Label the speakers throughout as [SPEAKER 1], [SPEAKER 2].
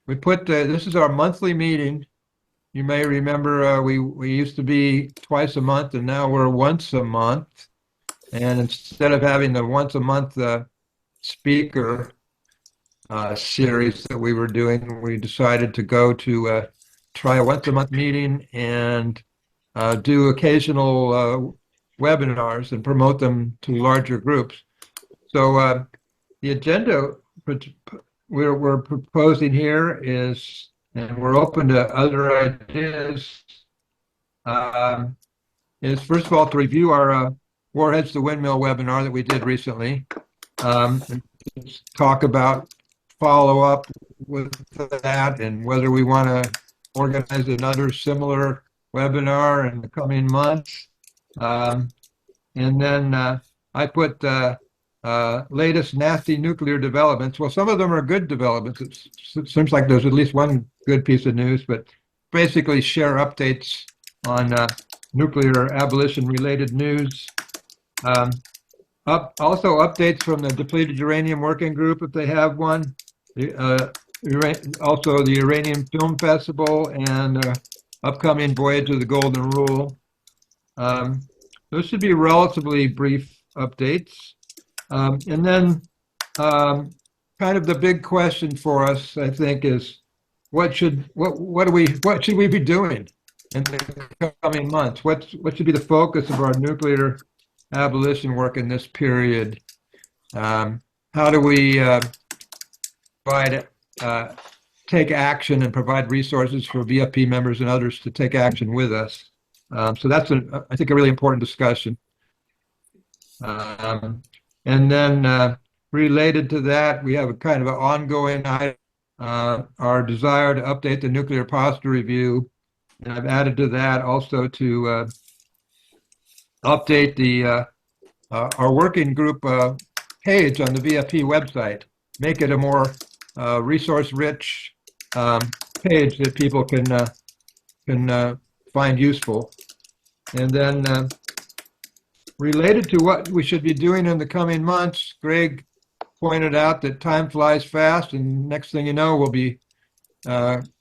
[SPEAKER 1] we put this is our monthly meeting. You may remember we used to be twice a month, and now we're once a month. And instead of having the once a month speaker series that we were doing, we decided to go to try a once a month meeting and do occasional webinars and promote them to larger groups. So the agenda we're proposing here is, and we're open to other ideas, um, is first of all to review our Warheads to Windmill webinar that we did recently, and talk about follow up with that and whether we want to organize another similar webinar in the coming months. And then I put latest nasty nuclear developments. Well, some of them are good developments. It seems like there's at least one good piece of news, but basically share updates on nuclear abolition related news. Also updates from the depleted uranium working group if they have one. Also the Uranium Film Festival and upcoming voyage of the Golden Rule. Those should be relatively brief updates. And then kind of the big question for us, I think, is what should we be doing in the coming months? What should be the focus of our nuclear abolition work in this period? How do we take action and provide resources for VFP members and others to take action with us? So that's, I think, a really important discussion. And then related to that, we have a kind of an ongoing our desire to update the nuclear posture review. And I've added to that also to update the our working group page on the VFP website, make it a more resource-rich page that people can find useful. And then related to what we should be doing in the coming months, Greg pointed out that time flies fast, and next thing you know, we'll be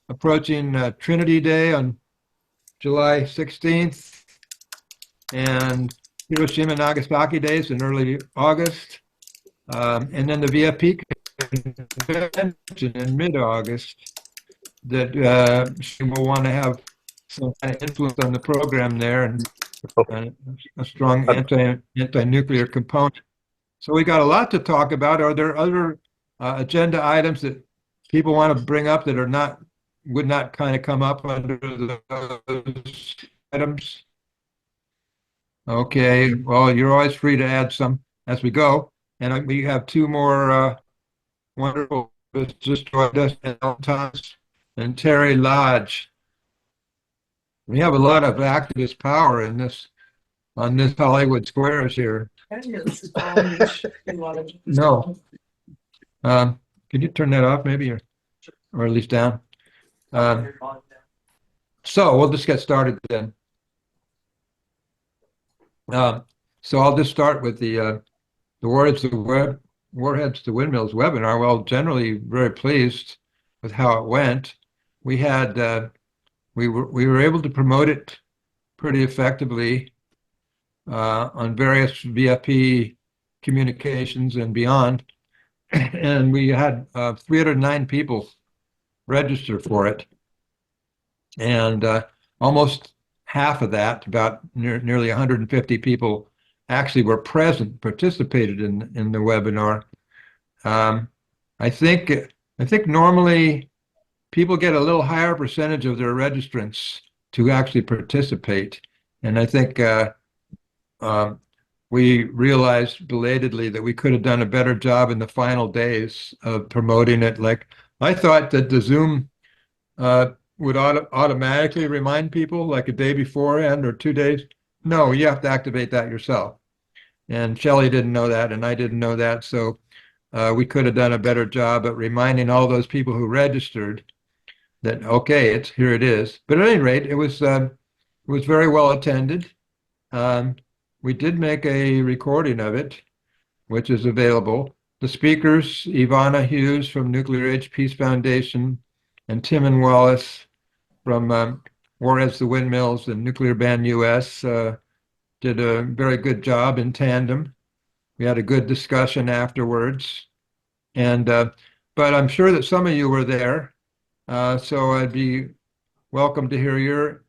[SPEAKER 1] approaching Trinity Day on July 16th, and Hiroshima and Nagasaki Days in early August, and then the VFP convention in mid-August that she will want to have some kind of influence on the program there, and a strong anti-nuclear component. So we got a lot to talk about. Are there other agenda items that people want to bring up that would not kind of come up under those items? Okay, well, you're always free to add some as we go. And we have two more wonderful just joined us, Thomas and Terry Lodge. We have a lot of activist power in this on this Hollywood Squares here. No. Can you turn that off maybe, or at least down? So we'll just get started then. So I'll just start with the Warheads to Windmills webinar. Well, generally very pleased with how it went. We had we were able to promote it pretty effectively on various VFP communications and beyond, and we had 309 people register for it, and almost half of that, about nearly 150 people, actually were present, participated in the webinar. I think normally people get a little higher percentage of their registrants to actually participate, and I think we realized belatedly that we could have done a better job in the final days of promoting it. Like, I thought that the Zoom would automatically remind people like a day beforehand or 2 days. No, you have to activate that yourself. And Shelley didn't know that, and I didn't know that. So we could have done a better job at reminding all those people who registered that, okay, here it is. But at any rate, it was very well attended. We did make a recording of it, which is available. The speakers, Ivana Hughes from Nuclear Age Peace Foundation, and Tim and Wallace from Warheads to Windmills and Nuclear Ban US did a very good job in tandem. We had a good discussion afterwards. And but I'm sure that some of you were there, so I'd be welcome to hear your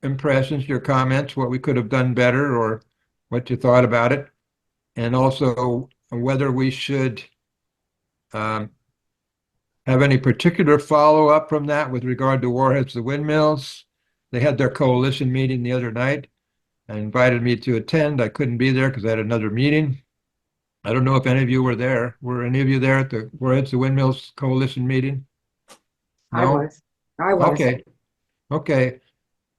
[SPEAKER 1] impressions, your comments, what we could have done better, or what you thought about it, and also whether we should um, have any particular follow-up from that with regard to Warheads to Windmills. They had their coalition meeting the other night and invited me to attend. I couldn't be there because I had another meeting. I don't know if any of you were there. Were any of you there at the Warheads to Windmills coalition meeting? No?
[SPEAKER 2] I was.
[SPEAKER 1] Okay. Okay.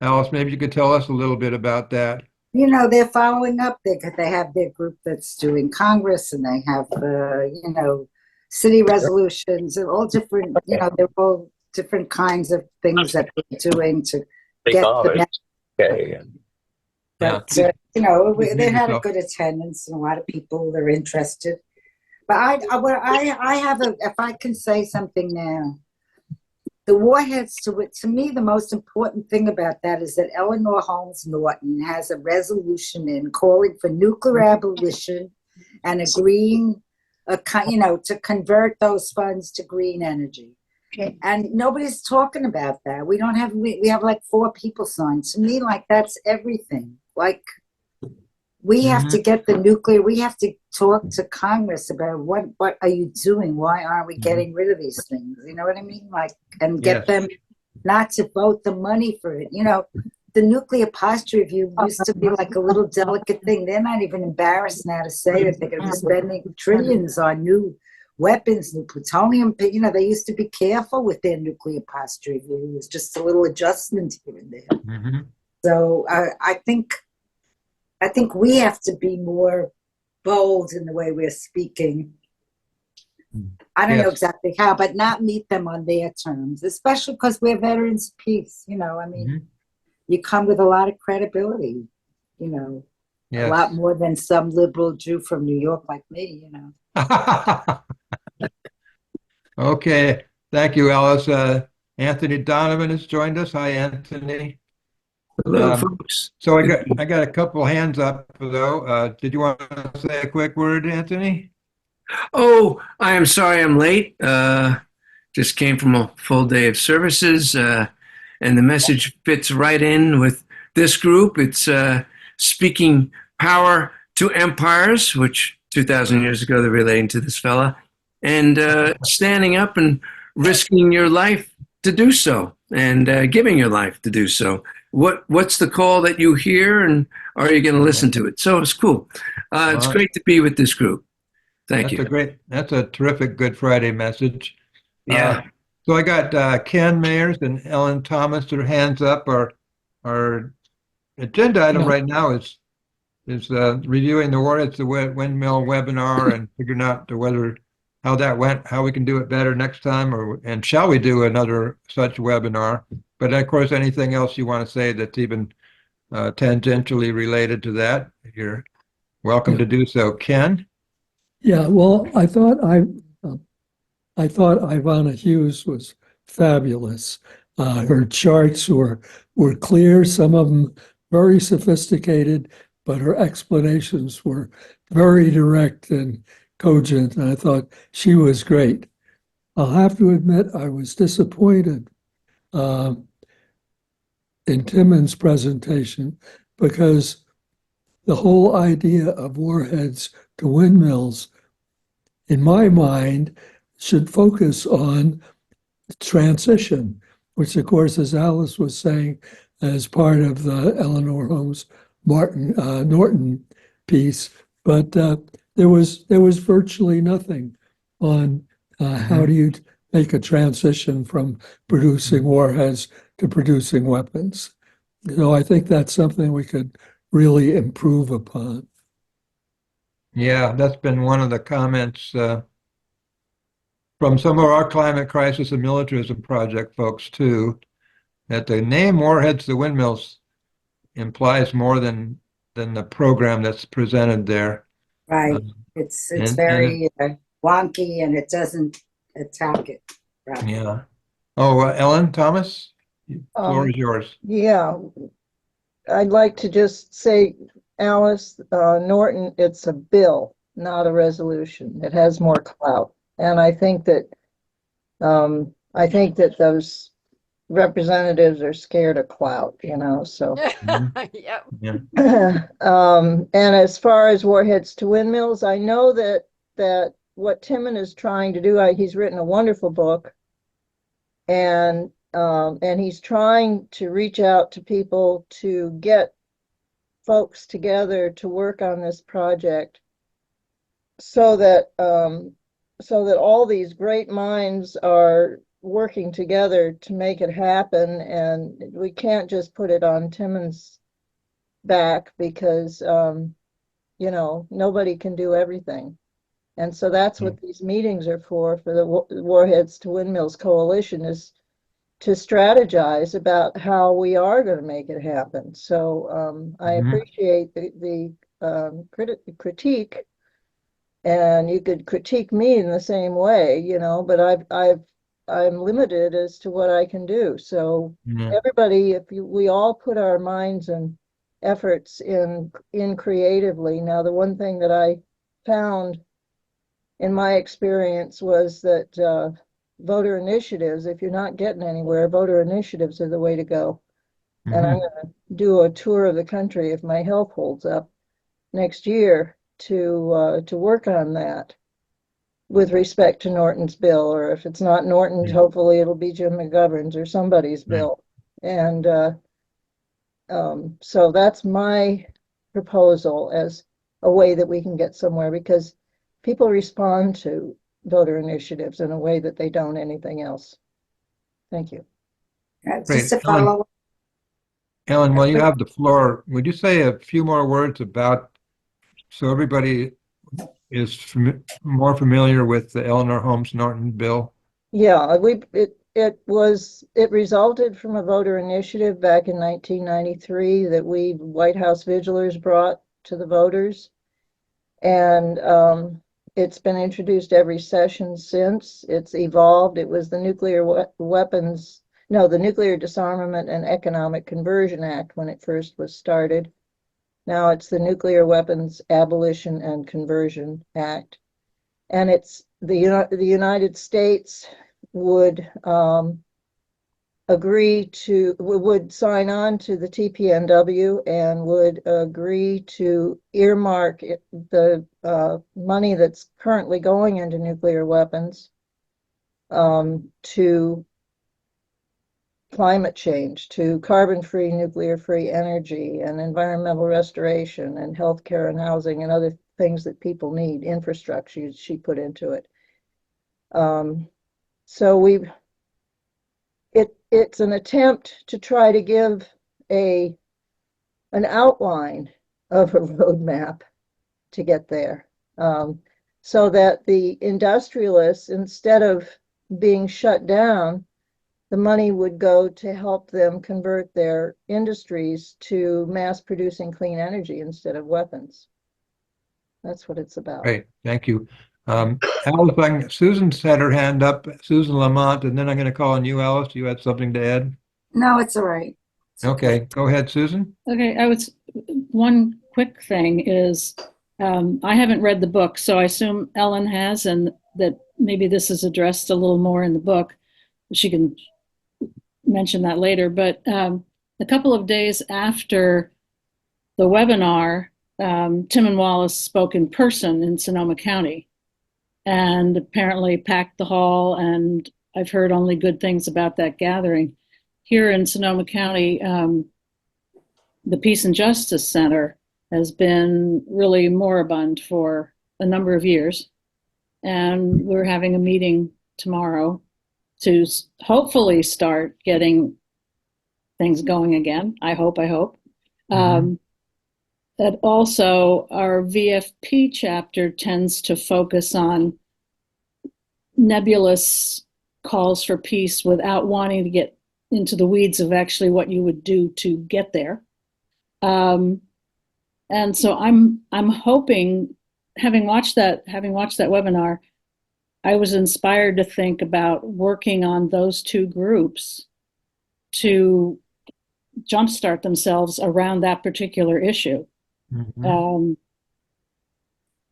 [SPEAKER 1] Alice, maybe you could tell us a little bit about that.
[SPEAKER 2] You know, they're following up. They have their group that's doing Congress, and they have, you know, city resolutions and all different, you know, they're all different kinds of things that they're doing to get the message.
[SPEAKER 3] Okay.
[SPEAKER 2] But, you know, they had a good attendance and a lot of people are interested. But I have a, if I can say something now, the Warheads, to me, the most important thing about that is that Eleanor Holmes Norton has a resolution in calling for nuclear abolition and agreeing, you know, to convert those funds to green energy. Okay. And nobody's talking about that. We don't have, we have like 4 people signed. To me, like, that's everything. Like, we have to get the nuclear, we have to talk to Congress about what are you doing? Why aren't we getting rid of these things? You know what I mean? Like, and get them not to vote the money for it. You know, the nuclear posture review used to be like a little delicate thing. They're not even embarrassed now to say that they're going to be spending trillions on new weapons, new plutonium. You know, they used to be careful with their nuclear posture review. It was just a little adjustment here and there. So I think we have to be more bold in the way we're speaking. I don't know exactly how, but not meet them on their terms, especially because we're veterans of peace. You know, I mean, you come with a lot of credibility, you know, a lot more than some liberal Jew from New York like me, you know.
[SPEAKER 1] Okay. Thank you, Alice. Anthony Donovan has joined us. Hi, Anthony.
[SPEAKER 3] Hello, folks.
[SPEAKER 1] So I got a couple hands up though. Did you want to say a quick word, Anthony?
[SPEAKER 3] Oh, I am sorry I'm late. Just came from a full day of services, and the message fits right in with this group. It's speaking power to empires, which 2,000 years ago they're relating to this fella, and standing up and risking your life to do so, and giving your life to do so. What's the call that you hear, and are you going to listen to it? So it's cool. It's great to be with this group. Thank you.
[SPEAKER 1] That's a terrific Good Friday message.
[SPEAKER 3] Yeah.
[SPEAKER 1] So I got Ken Mayers and Ellen Thomas, their hands up. Our agenda item right now is reviewing the Warheads to Windmill webinar and figuring out how that went, how we can do it better next time, and shall we do another such webinar? But of course, anything else you want to say that's even tangentially related to that, you're welcome to do so. Ken?
[SPEAKER 4] Yeah, well, I thought Ivana Hughes was fabulous. Her charts were clear, some of them very sophisticated, but her explanations were very direct and cogent, and I thought she was great. I'll have to admit I was disappointed in Timmons' presentation because the whole idea of warheads to windmills, in my mind, should focus on transition, which, of course, as Alice was saying, as part of the Eleanor Holmes Norton piece, but there was virtually nothing on how do you make a transition from producing warheads to producing weapons. So I think that's something we could really improve upon.
[SPEAKER 1] Yeah, that's been one of the comments from some of our climate crisis and militarism project folks too, that the name Warheads to Windmills implies more than the program that's presented there.
[SPEAKER 2] Right. It's very wonky, and it doesn't attack it. Right.
[SPEAKER 1] Yeah. Oh, Ellen Thomas, the floor is yours.
[SPEAKER 5] Yeah, I'd like to just say, Alice, Norton, it's a bill, not a resolution. It has more clout. And I think that those representatives are scared of clout, so.
[SPEAKER 6] Yeah.
[SPEAKER 1] Yeah.
[SPEAKER 5] And as far as warheads to windmills, I know that what Timon is trying to do, he's written a wonderful book, and he's trying to reach out to people to get folks together to work on this project so that all these great minds are working together to make it happen, and we can't just put it on Timon's back because nobody can do everything. And so that's what these meetings are for the Warheads to Windmills Coalition, is to strategize about how we are going to make it happen. So I appreciate the critique, and you could critique me in the same way, but I'm limited as to what I can do. So everybody, we all put our minds and efforts in creatively. Now, the one thing that I found in my experience was that voter initiatives, if you're not getting anywhere, voter initiatives are the way to go. And I'm going to do a tour of the country, if my health holds up, next year to work on that with respect to Norton's bill, or if it's not Norton's, hopefully it'll be Jim McGovern's or somebody's bill. And so that's my proposal as a way that we can get somewhere, because people respond to voter initiatives in a way that they don't anything else. Thank you.
[SPEAKER 2] Just to follow.
[SPEAKER 1] Ellen, while you have the floor, would you say a few more words about, so everybody is more familiar with the Eleanor Holmes Norton bill?
[SPEAKER 5] Yeah, it resulted from a voter initiative back in 1993 that we White House vigilers brought to the voters, and it's been introduced every session since. It's evolved. It was the the Nuclear Disarmament and Economic Conversion Act when it first was started. Now it's the Nuclear Weapons Abolition and Conversion Act. And it's the United States would would sign on to the TPNW and would agree to earmark the money that's currently going into nuclear weapons to climate change, to carbon-free, nuclear-free energy and environmental restoration and healthcare and housing and other things that people need, infrastructure she put into it. So it's an attempt to try to give an outline of a roadmap to get there, so that the industrialists, instead of being shut down, the money would go to help them convert their industries to mass producing clean energy instead of weapons. That's what it's about.
[SPEAKER 1] Great, thank you. Alice, Susan's had her hand up, Susan Lamont, and then I'm going to call on you, Alice. You had something to add?
[SPEAKER 2] No, it's all right.
[SPEAKER 1] Okay, go ahead, Susan.
[SPEAKER 7] Okay, one quick thing is, I haven't read the book, so I assume Ellen has, and that maybe this is addressed a little more in the book. She can mention that later, but a couple of days after the webinar, Timon Wallace spoke in person in Sonoma County and apparently packed the hall, and I've heard only good things about that gathering. Here in Sonoma County, the Peace and Justice Center has been really moribund for a number of years, and we're having a meeting tomorrow to hopefully start getting things going again. I hope. That also our VFP chapter tends to focus on nebulous calls for peace without wanting to get into the weeds of actually what you would do to get there. And so I'm hoping, having watched that webinar, I was inspired to think about working on those two groups to jumpstart themselves around that particular issue.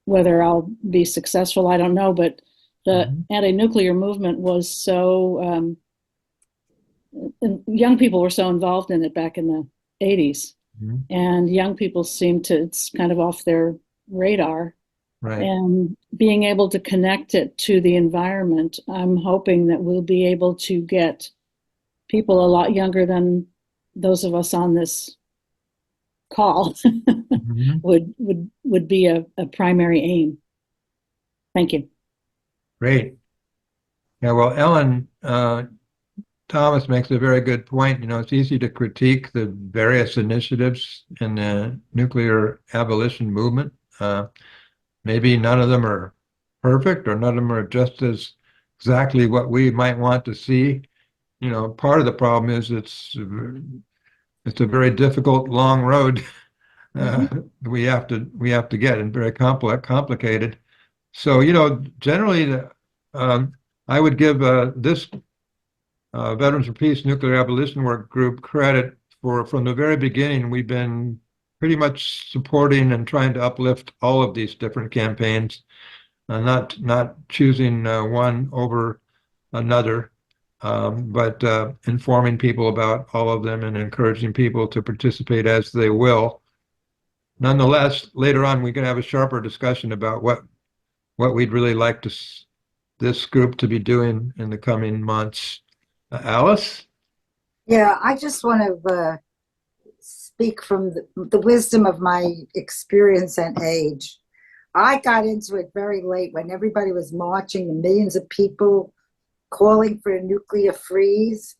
[SPEAKER 7] Whether I'll be successful, I don't know, but the anti-nuclear movement was so, young people were so involved in it back in the 80s. And young people seem to, it's kind of off their radar.
[SPEAKER 1] Right.
[SPEAKER 7] And being able to connect it to the environment, I'm hoping that we'll be able to get people a lot younger than those of us on this call would be a primary aim. Thank you.
[SPEAKER 1] Great. Yeah, well, Ellen Thomas makes a very good point. You know, it's easy to critique the various initiatives in the nuclear abolition movement. Maybe none of them are perfect, or none of them are just as exactly what we might want to see. You know, part of the problem is it's a very difficult, long road we have to get, and very complicated. So, you know, generally, I would give this Veterans for Peace Nuclear Abolition Work Group credit for, from the very beginning, we've been pretty much supporting and trying to uplift all of these different campaigns, not choosing one over another, but informing people about all of them and encouraging people to participate as they will. Nonetheless, later on, we can have a sharper discussion about what we'd really like this group to be doing in the coming months. Alice?
[SPEAKER 2] Yeah, I just want to speak from the wisdom of my experience and age. I got into it very late when everybody was marching and millions of people calling for a nuclear freeze.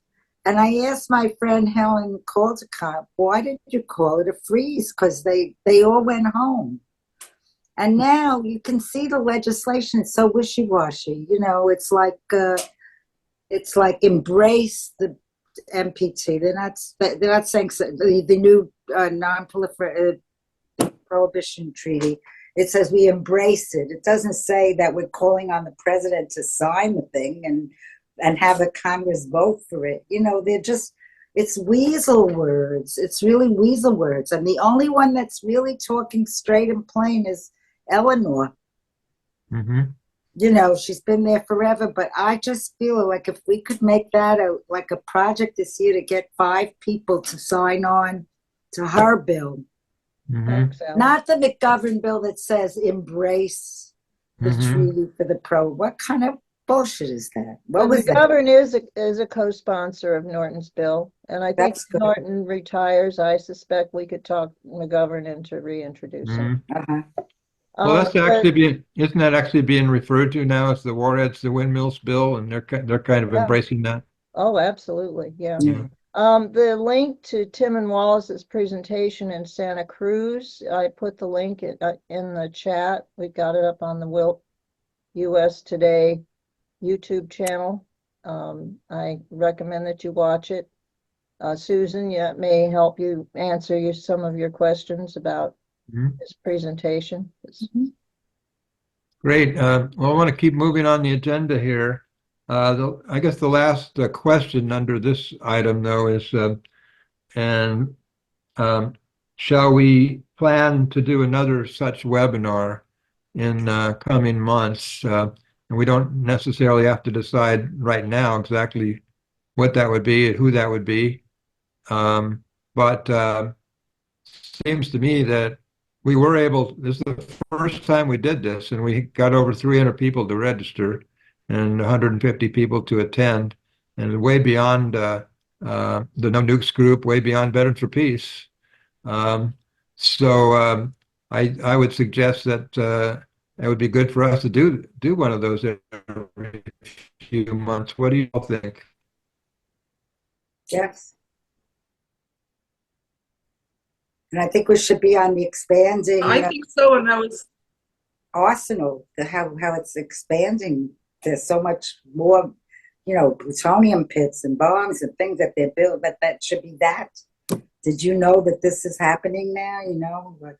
[SPEAKER 2] And I asked my friend Helen Caldecott, why did you call it a freeze? Because they all went home. And now you can see the legislation is so wishy-washy. You know, it's like embrace the NPT. They're not saying the new non-proliferation prohibition treaty. It says we embrace it. It doesn't say that we're calling on the president to sign the thing and have the Congress vote for it. You know, it's weasel words. It's really weasel words. And the only one that's really talking straight and plain is Eleanor. You know, she's been there forever, but I just feel like if we could make that like a project this year to get 5 people to sign on to her bill. Not the McGovern bill that says embrace the treaty for the pro. What kind of bullshit is that? What was
[SPEAKER 5] McGovern is a co-sponsor of Norton's bill, and I think if Norton retires, I suspect we could talk McGovern into reintroducing.
[SPEAKER 1] Well, that's actually isn't that actually being referred to now as the Warheads to Windmills bill, and they're kind of embracing that.
[SPEAKER 5] Oh, absolutely, yeah. The link to Tim and Wallace's presentation in Santa Cruz, I put the link in the chat. We've got it up on the Wilt US Today YouTube channel. I recommend that you watch it. Susan, it may help you answer some of your questions about this presentation.
[SPEAKER 1] Great. Well, I want to keep moving on the agenda here. I guess the last question under this item, though, is, shall we plan to do another such webinar in coming months? And we don't necessarily have to decide right now exactly what that would be, who that would be. But seems to me that we were able, this is the first time we did this, and we got over 300 people to register and 150 people to attend, and way beyond the No Nukes group, way beyond Veterans for Peace. So I would suggest that it would be good for us to do one of those every few months. What do you all think?
[SPEAKER 2] Yes. And I think we should be on the expanding.
[SPEAKER 6] I think so, and I was
[SPEAKER 2] arsenal, how it's expanding. There's so much more, you know, plutonium pits and bombs and things that they're built, but that should be that. Did you know that this is happening now? You know, but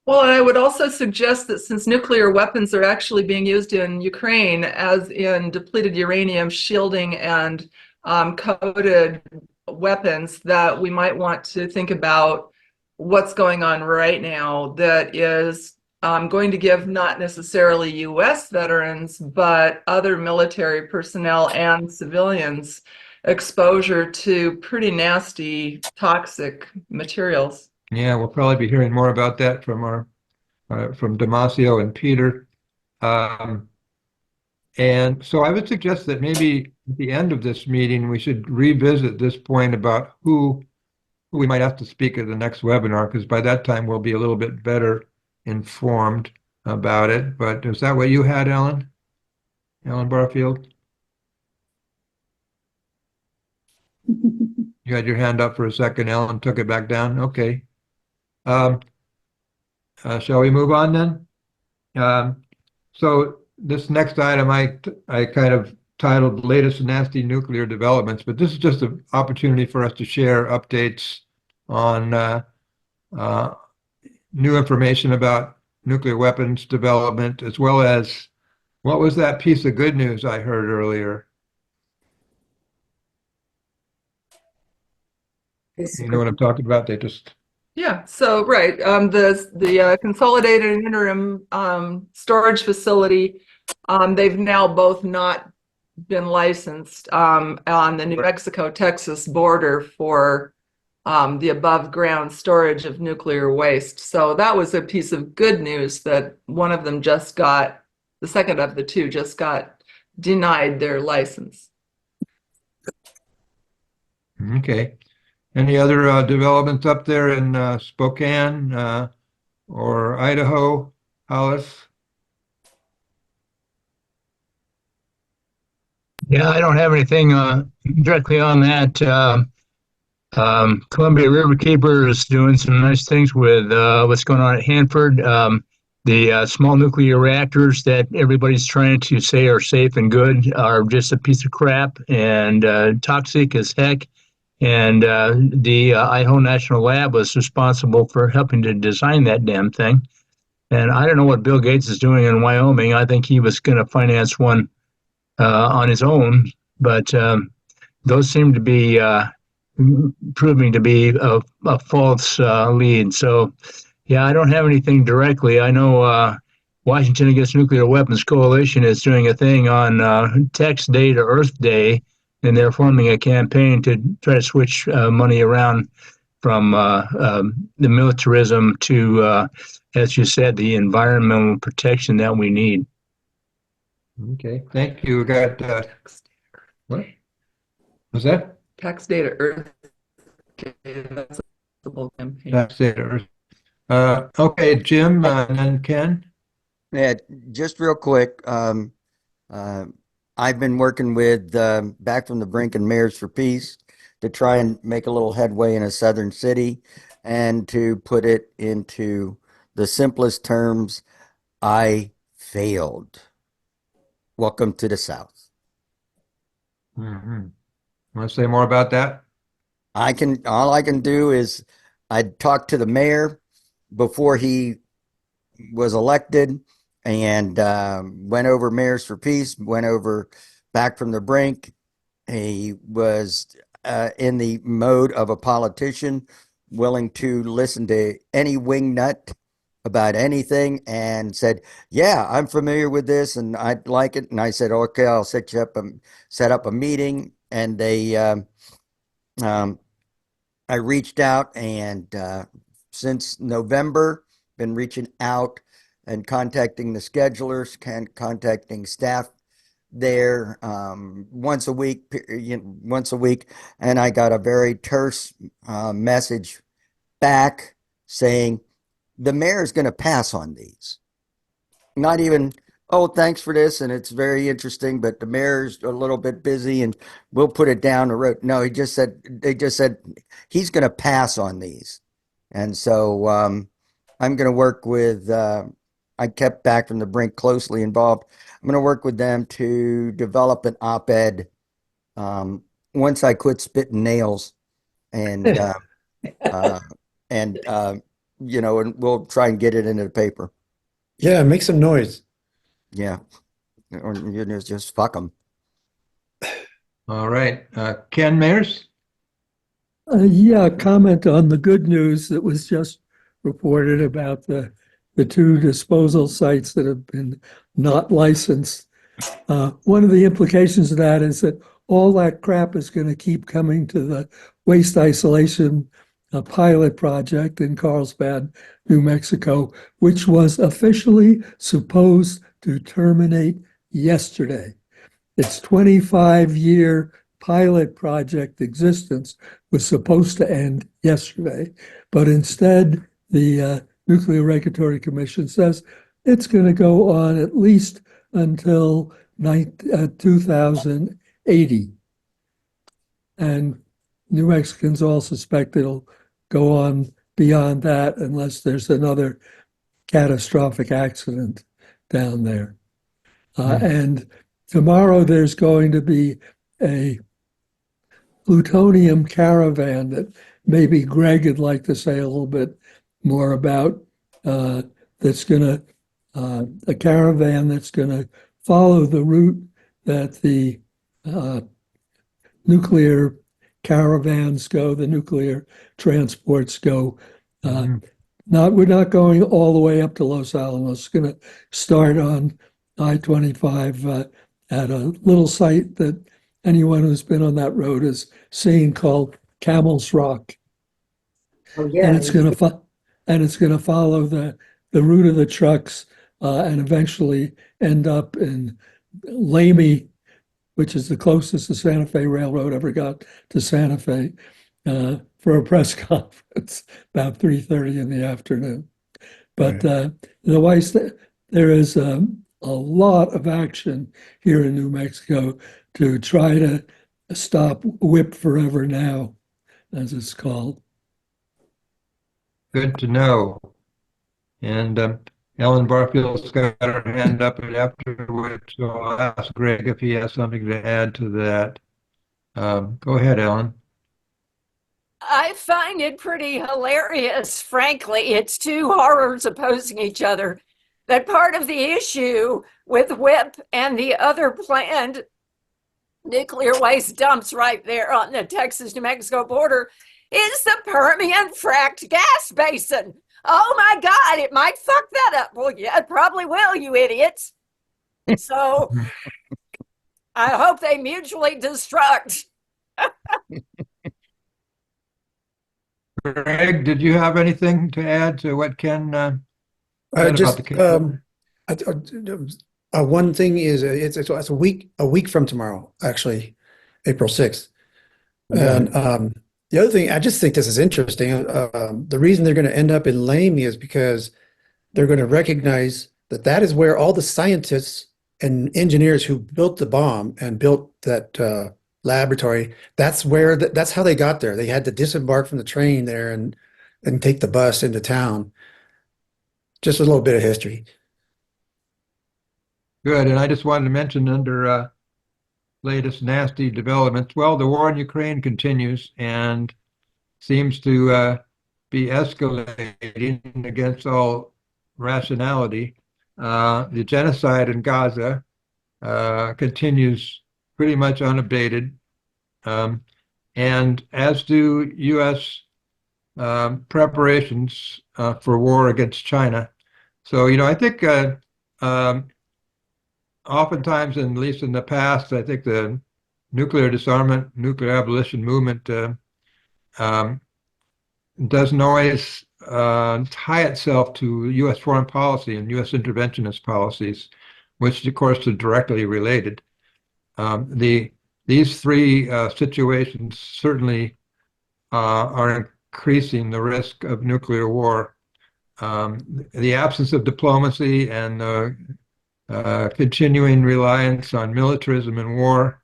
[SPEAKER 6] Well, and I would also suggest that since nuclear weapons are actually being used in Ukraine, as in depleted uranium shielding and coated weapons, that we might want to think about what's going on right now that is going to give not necessarily US veterans, but other military personnel and civilians exposure to pretty nasty toxic materials.
[SPEAKER 1] Yeah, we'll probably be hearing more about that from from Damasio and Peter. Um, and so I would suggest that maybe at the end of this meeting, we should revisit this point about who we might have to speak at the next webinar, because by that time we'll be a little bit better informed about it. But is that what you had, Ellen? Ellen Barfield? You had your hand up for a second. Ellen took it back down. Okay. Um, shall we move on then? So this next item I kind of titled Latest Nasty Nuclear Developments, but this is just an opportunity for us to share updates on new information about nuclear weapons development, as well as what was that piece of good news I heard earlier? You know what I'm talking about? They just
[SPEAKER 6] Yeah, so right, the consolidated interim storage facility, they've now both not been licensed on the New Mexico-Texas border for the above ground storage of nuclear waste. So that was a piece of good news that one of them just got, the second of the two just got denied their license.
[SPEAKER 1] okay. Any other developments up there in Spokane or Idaho, Hollis?
[SPEAKER 8] Yeah, I don't have anything directly on that. Columbia Riverkeeper is doing some nice things with what's going on at Hanford. The small nuclear reactors that everybody's trying to say are safe and good are just a piece of crap and toxic as heck. And the Idaho National Lab was responsible for helping to design that damn thing. And I don't know what Bill Gates is doing in Wyoming. I think he was going to finance one on his own, but those seem to be proving to be a false lead. So, yeah, I don't have anything directly. I know Washington Against Nuclear Weapons Coalition is doing a thing on Tex Day to Earth Day, and they're forming a campaign to try to switch money around from the militarism to, as you said, the environmental protection that we need.
[SPEAKER 1] Okay, thank you. We got what was that?
[SPEAKER 6] Tax data Earth. Okay, that's the whole campaign.
[SPEAKER 1] Tax data. Okay, Jim and then Ken.
[SPEAKER 9] Yeah, just real quick. I've been working with Back from the Brink and Mayors for Peace to try and make a little headway in a southern city, and to put it into the simplest terms, I failed. Welcome to the South.
[SPEAKER 1] Mm-hmm. Want to say more about that?
[SPEAKER 9] All I can do is I talked to the mayor before he was elected, and went over Mayors for Peace, went over Back from the Brink. He was in the mode of a politician, willing to listen to any wingnut about anything, and said, yeah, I'm familiar with this and I'd like it. And I said, okay, I'll set up a meeting. And I reached out, and since November, been reaching out and contacting the schedulers, contacting staff there once a week, and I got a very terse message back saying the mayor is going to pass on these. Not even, oh, thanks for this, and it's very interesting, but the mayor's a little bit busy, and we'll put it down the road. No, they just said he's going to pass on these, and so I'm going to work with. I kept Back from the Brink closely involved. I'm going to work with them to develop an op-ed once I quit spitting nails, and and we'll try and get it into the paper.
[SPEAKER 10] Yeah, make some noise.
[SPEAKER 9] Yeah. Or just fuck them.
[SPEAKER 1] All right. Ken Mayers?
[SPEAKER 4] Yeah, comment on the good news that was just reported about the two disposal sites that have been not licensed. One of the implications of that is that all that crap is going to keep coming to the waste isolation pilot project in Carlsbad, New Mexico, which was officially supposed to terminate yesterday. Its 25-year pilot project existence was supposed to end yesterday, but instead the Nuclear Regulatory Commission says it's going to go on at least until 2080. And New Mexicans all suspect it'll go on beyond that unless there's another catastrophic accident down there. And tomorrow there's going to be a plutonium caravan that maybe Greg would like to say a little bit more about. That's going to a caravan that's going to follow the route that the nuclear caravans go, the nuclear transports go. We're not going all the way up to Los Alamos. It's going to start on I-25 at a little site that anyone who's been on that road has seen called Camel's Rock.
[SPEAKER 2] Oh, yeah.
[SPEAKER 4] And it's going to follow the route of the trucks and eventually end up in Lamy, which is the closest the Santa Fe Railroad ever got to Santa Fe, for a press conference about 3:30 in the afternoon. But otherwise, there is a lot of action here in New Mexico to try to stop Whip Forever Now, as it's called.
[SPEAKER 1] Good to know. And Ellen Barfield's got her hand up, and afterwards, so I'll ask Greg if he has something to add to that. Go ahead, Ellen.
[SPEAKER 11] I find it pretty hilarious, frankly. It's two horrors opposing each other. That part of the issue with WHIP and the other planned nuclear waste dumps right there on the Texas-New Mexico border is the Permian fracked gas basin. Oh my God, it might fuck that up. Well, yeah, it probably will, you idiots. So I hope they mutually destruct.
[SPEAKER 1] Greg, did you have anything to add to what Ken said
[SPEAKER 10] Just
[SPEAKER 1] about the
[SPEAKER 10] one thing is it's a week from tomorrow, actually, April 6th. And the other thing, I just think this is interesting. The reason they're going to end up in Lamy is because they're going to recognize that that is where all the scientists and engineers who built the bomb and built that laboratory, that's how they got there. They had to disembark from the train there and take the bus into town. Just a little bit of history.
[SPEAKER 1] Good, and I just wanted to mention under latest nasty developments, well, the war in Ukraine continues and seems to be escalating against all rationality. The genocide in Gaza continues pretty much unabated, and as do U.S. Preparations for war against China. So, I think oftentimes, and at least in the past, I think the nuclear disarmament, nuclear abolition movement doesn't always tie itself to U.S. foreign policy and U.S. interventionist policies, which of course are directly related. These three situations certainly are increasing the risk of nuclear war. The absence of diplomacy and continuing reliance on militarism and war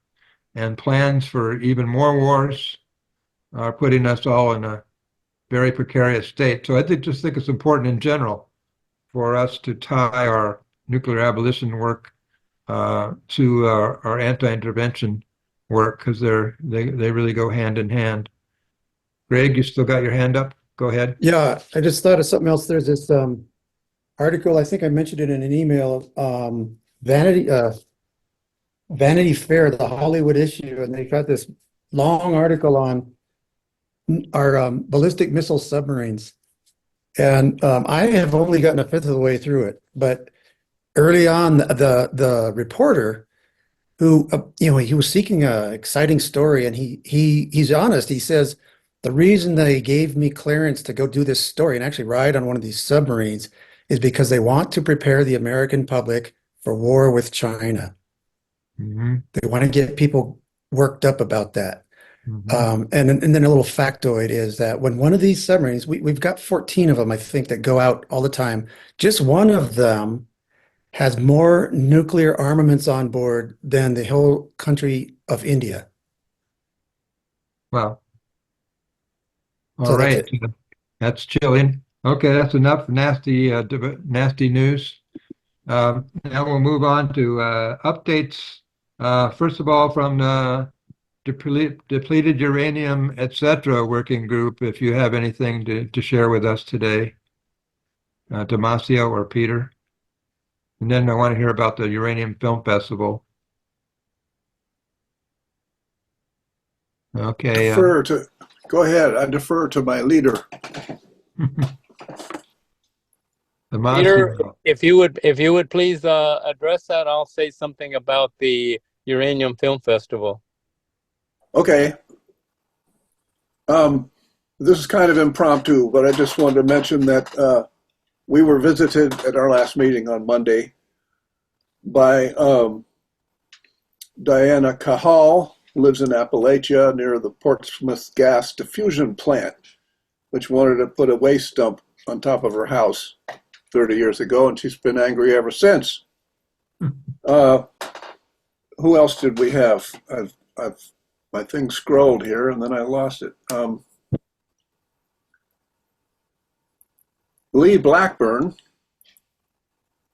[SPEAKER 1] and plans for even more wars are putting us all in a very precarious state. So I just think it's important in general for us to tie our nuclear abolition work to our anti-intervention work, because they really go hand in hand. Greg, you still got your hand up? Go ahead.
[SPEAKER 10] Yeah, I just thought of something else. There's this article, I think I mentioned it in an email, Vanity Fair, the Hollywood issue, and they got this long article on our ballistic missile submarines. And I have only gotten a fifth of the way through it, but early on, the reporter who he was seeking a exciting story, and he's honest. He says the reason they gave me clearance to go do this story and actually ride on one of these submarines is because they want to prepare the American public for war with China.
[SPEAKER 1] Mm-hmm.
[SPEAKER 10] They want to get people worked up about that.
[SPEAKER 1] Mm-hmm.
[SPEAKER 10] And then a little factoid is that when one of these submarines, we've got 14 of them, I think, that go out all the time. Just one of them has more nuclear armaments on board than the whole country of India.
[SPEAKER 1] Wow. All
[SPEAKER 10] So that's
[SPEAKER 1] right.
[SPEAKER 10] it.
[SPEAKER 1] That's chilling. Okay, that's enough nasty news. Now we'll move on to updates. First of all, from the depleted uranium, etc. working group, if you have anything to share with us today, Damasio or Peter. And then I want to hear about the Uranium Film Festival. Okay.
[SPEAKER 12] Go ahead. I defer to my leader.
[SPEAKER 1] Damasio.
[SPEAKER 13] Peter, if you would please address that, I'll say something about the Uranium Film Festival.
[SPEAKER 12] Okay. This is kind of impromptu, but I just wanted to mention that we were visited at our last meeting on Monday by Diana Cahal, who lives in Appalachia near the Portsmouth gas diffusion plant, which wanted to put a waste dump on top of her house 30 years ago, and she's been angry ever since. Who else did we have? My thing scrolled here and then I lost it. Lee Blackburn,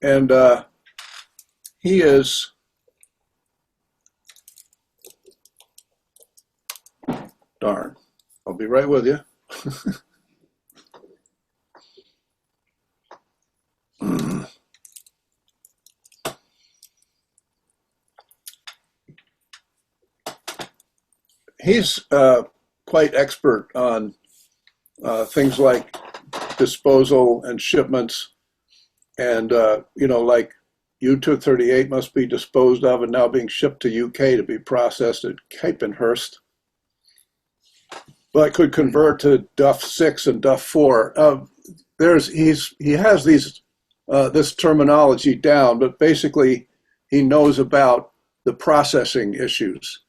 [SPEAKER 12] and he is darn. I'll be right with you. He's quite expert on things like disposal and shipments, and like U-238 must be disposed of and now being shipped to UK to be processed at Capenhurst, but could convert to Duff 6 and Duff 4. He has this terminology down, but basically he knows about the processing issues,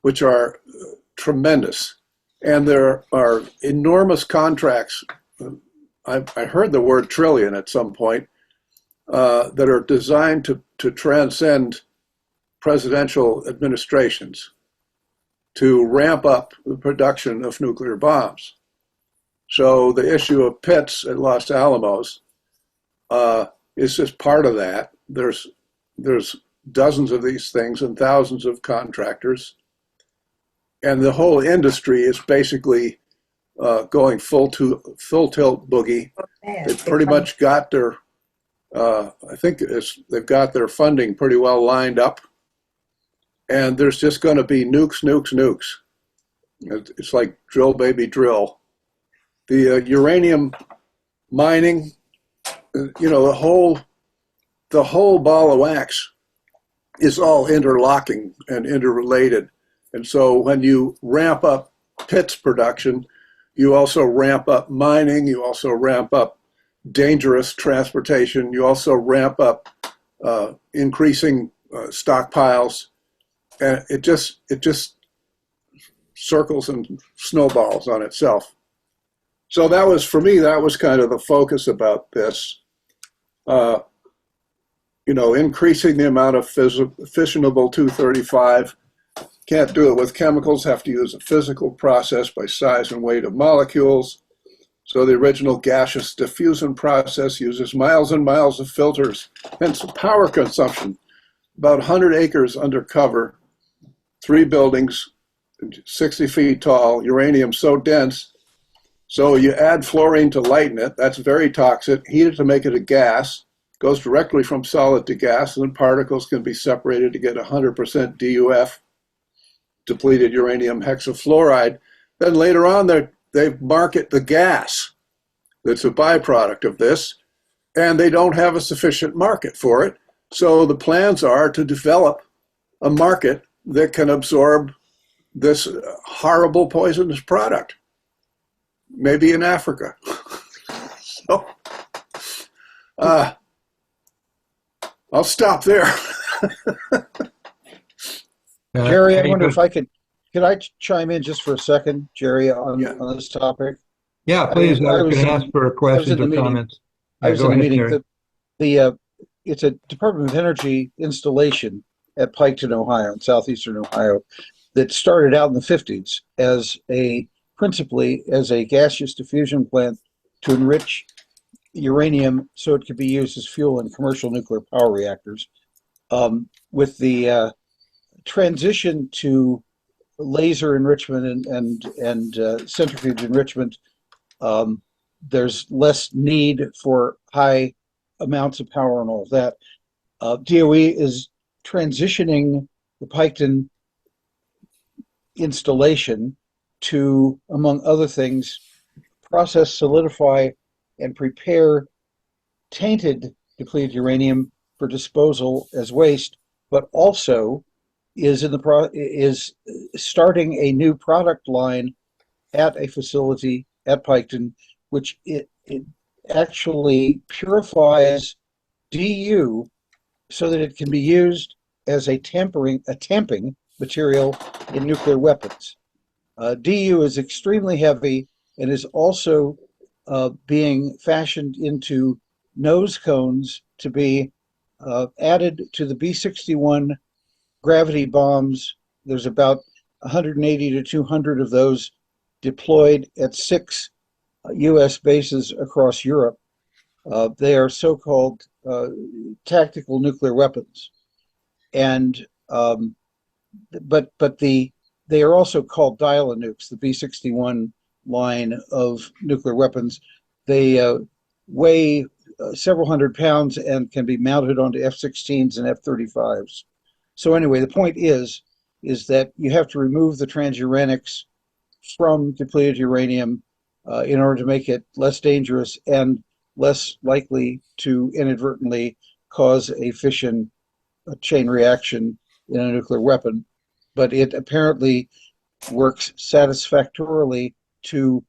[SPEAKER 12] which are tremendous. And there are enormous contracts. I heard the word trillion at some point, that are designed to transcend presidential administrations to ramp up the production of nuclear bombs. So the issue of pits at Los Alamos is just part of that. There's dozens of these things and thousands of contractors. And the whole industry is basically going full tilt boogie. They've pretty much got their, they've got their funding pretty well lined up. And there's just going to be nukes, nukes, nukes. It's like drill, baby, drill. The uranium mining, the whole ball of wax is all interlocking and interrelated. And so when you ramp up pits production, you also ramp up mining, you also ramp up dangerous transportation, you also ramp up increasing stockpiles, and it just circles and snowballs on itself. So that was, for me, that was kind of the focus about this. Increasing the amount of fissionable 235. Can't do it with chemicals, have to use a physical process by size and weight of molecules. So the original gaseous diffusion process uses miles and miles of filters, hence the power consumption. About 100 acres undercover, 3 buildings, 60 feet tall, uranium so dense So you add fluorine to lighten it. That's very toxic. Heat it to make it a gas. Goes directly from solid to gas, and then particles can be separated to get 100% DUF, depleted uranium hexafluoride. Then later on, they market the gas that's a byproduct of this, and they don't have a sufficient market for it. So the plans are to develop a market that can absorb this horrible poisonous product, maybe in Africa. So, I'll stop there.
[SPEAKER 14] Gerry, I wonder if could I chime in just for a second, Gerry, on this topic?
[SPEAKER 1] Yeah, please. I was going to ask for questions or comments.
[SPEAKER 14] I was in the meeting. It's a Department of Energy installation at Piketon, Ohio, in southeastern Ohio, that started out in the 50s as principally as a gaseous diffusion plant to enrich uranium so it could be used as fuel in commercial nuclear power reactors. With the transition to laser enrichment and centrifuge enrichment, there's less need for high amounts of power and all of that. DOE is transitioning the Piketon installation to, among other things, process, solidify, and prepare tainted depleted uranium for disposal as waste, but also is starting a new product line at a facility at Piketon, which it actually purifies DU so that it can be used as a tamping material in nuclear weapons. DU is extremely heavy and is also being fashioned into nose cones to be added to the B-61 gravity bombs. There's about 180 to 200 of those deployed at 6 U.S. bases across Europe. They are so-called tactical nuclear weapons, and they are also called dial-a-nukes, the B-61 line of nuclear weapons. They weigh several hundred pounds and can be mounted onto F-16s and F-35s. So anyway, the point is that you have to remove the transuranics from depleted uranium in order to make it less dangerous and less likely to inadvertently cause a fission chain reaction in a nuclear weapon. But it apparently works satisfactorily to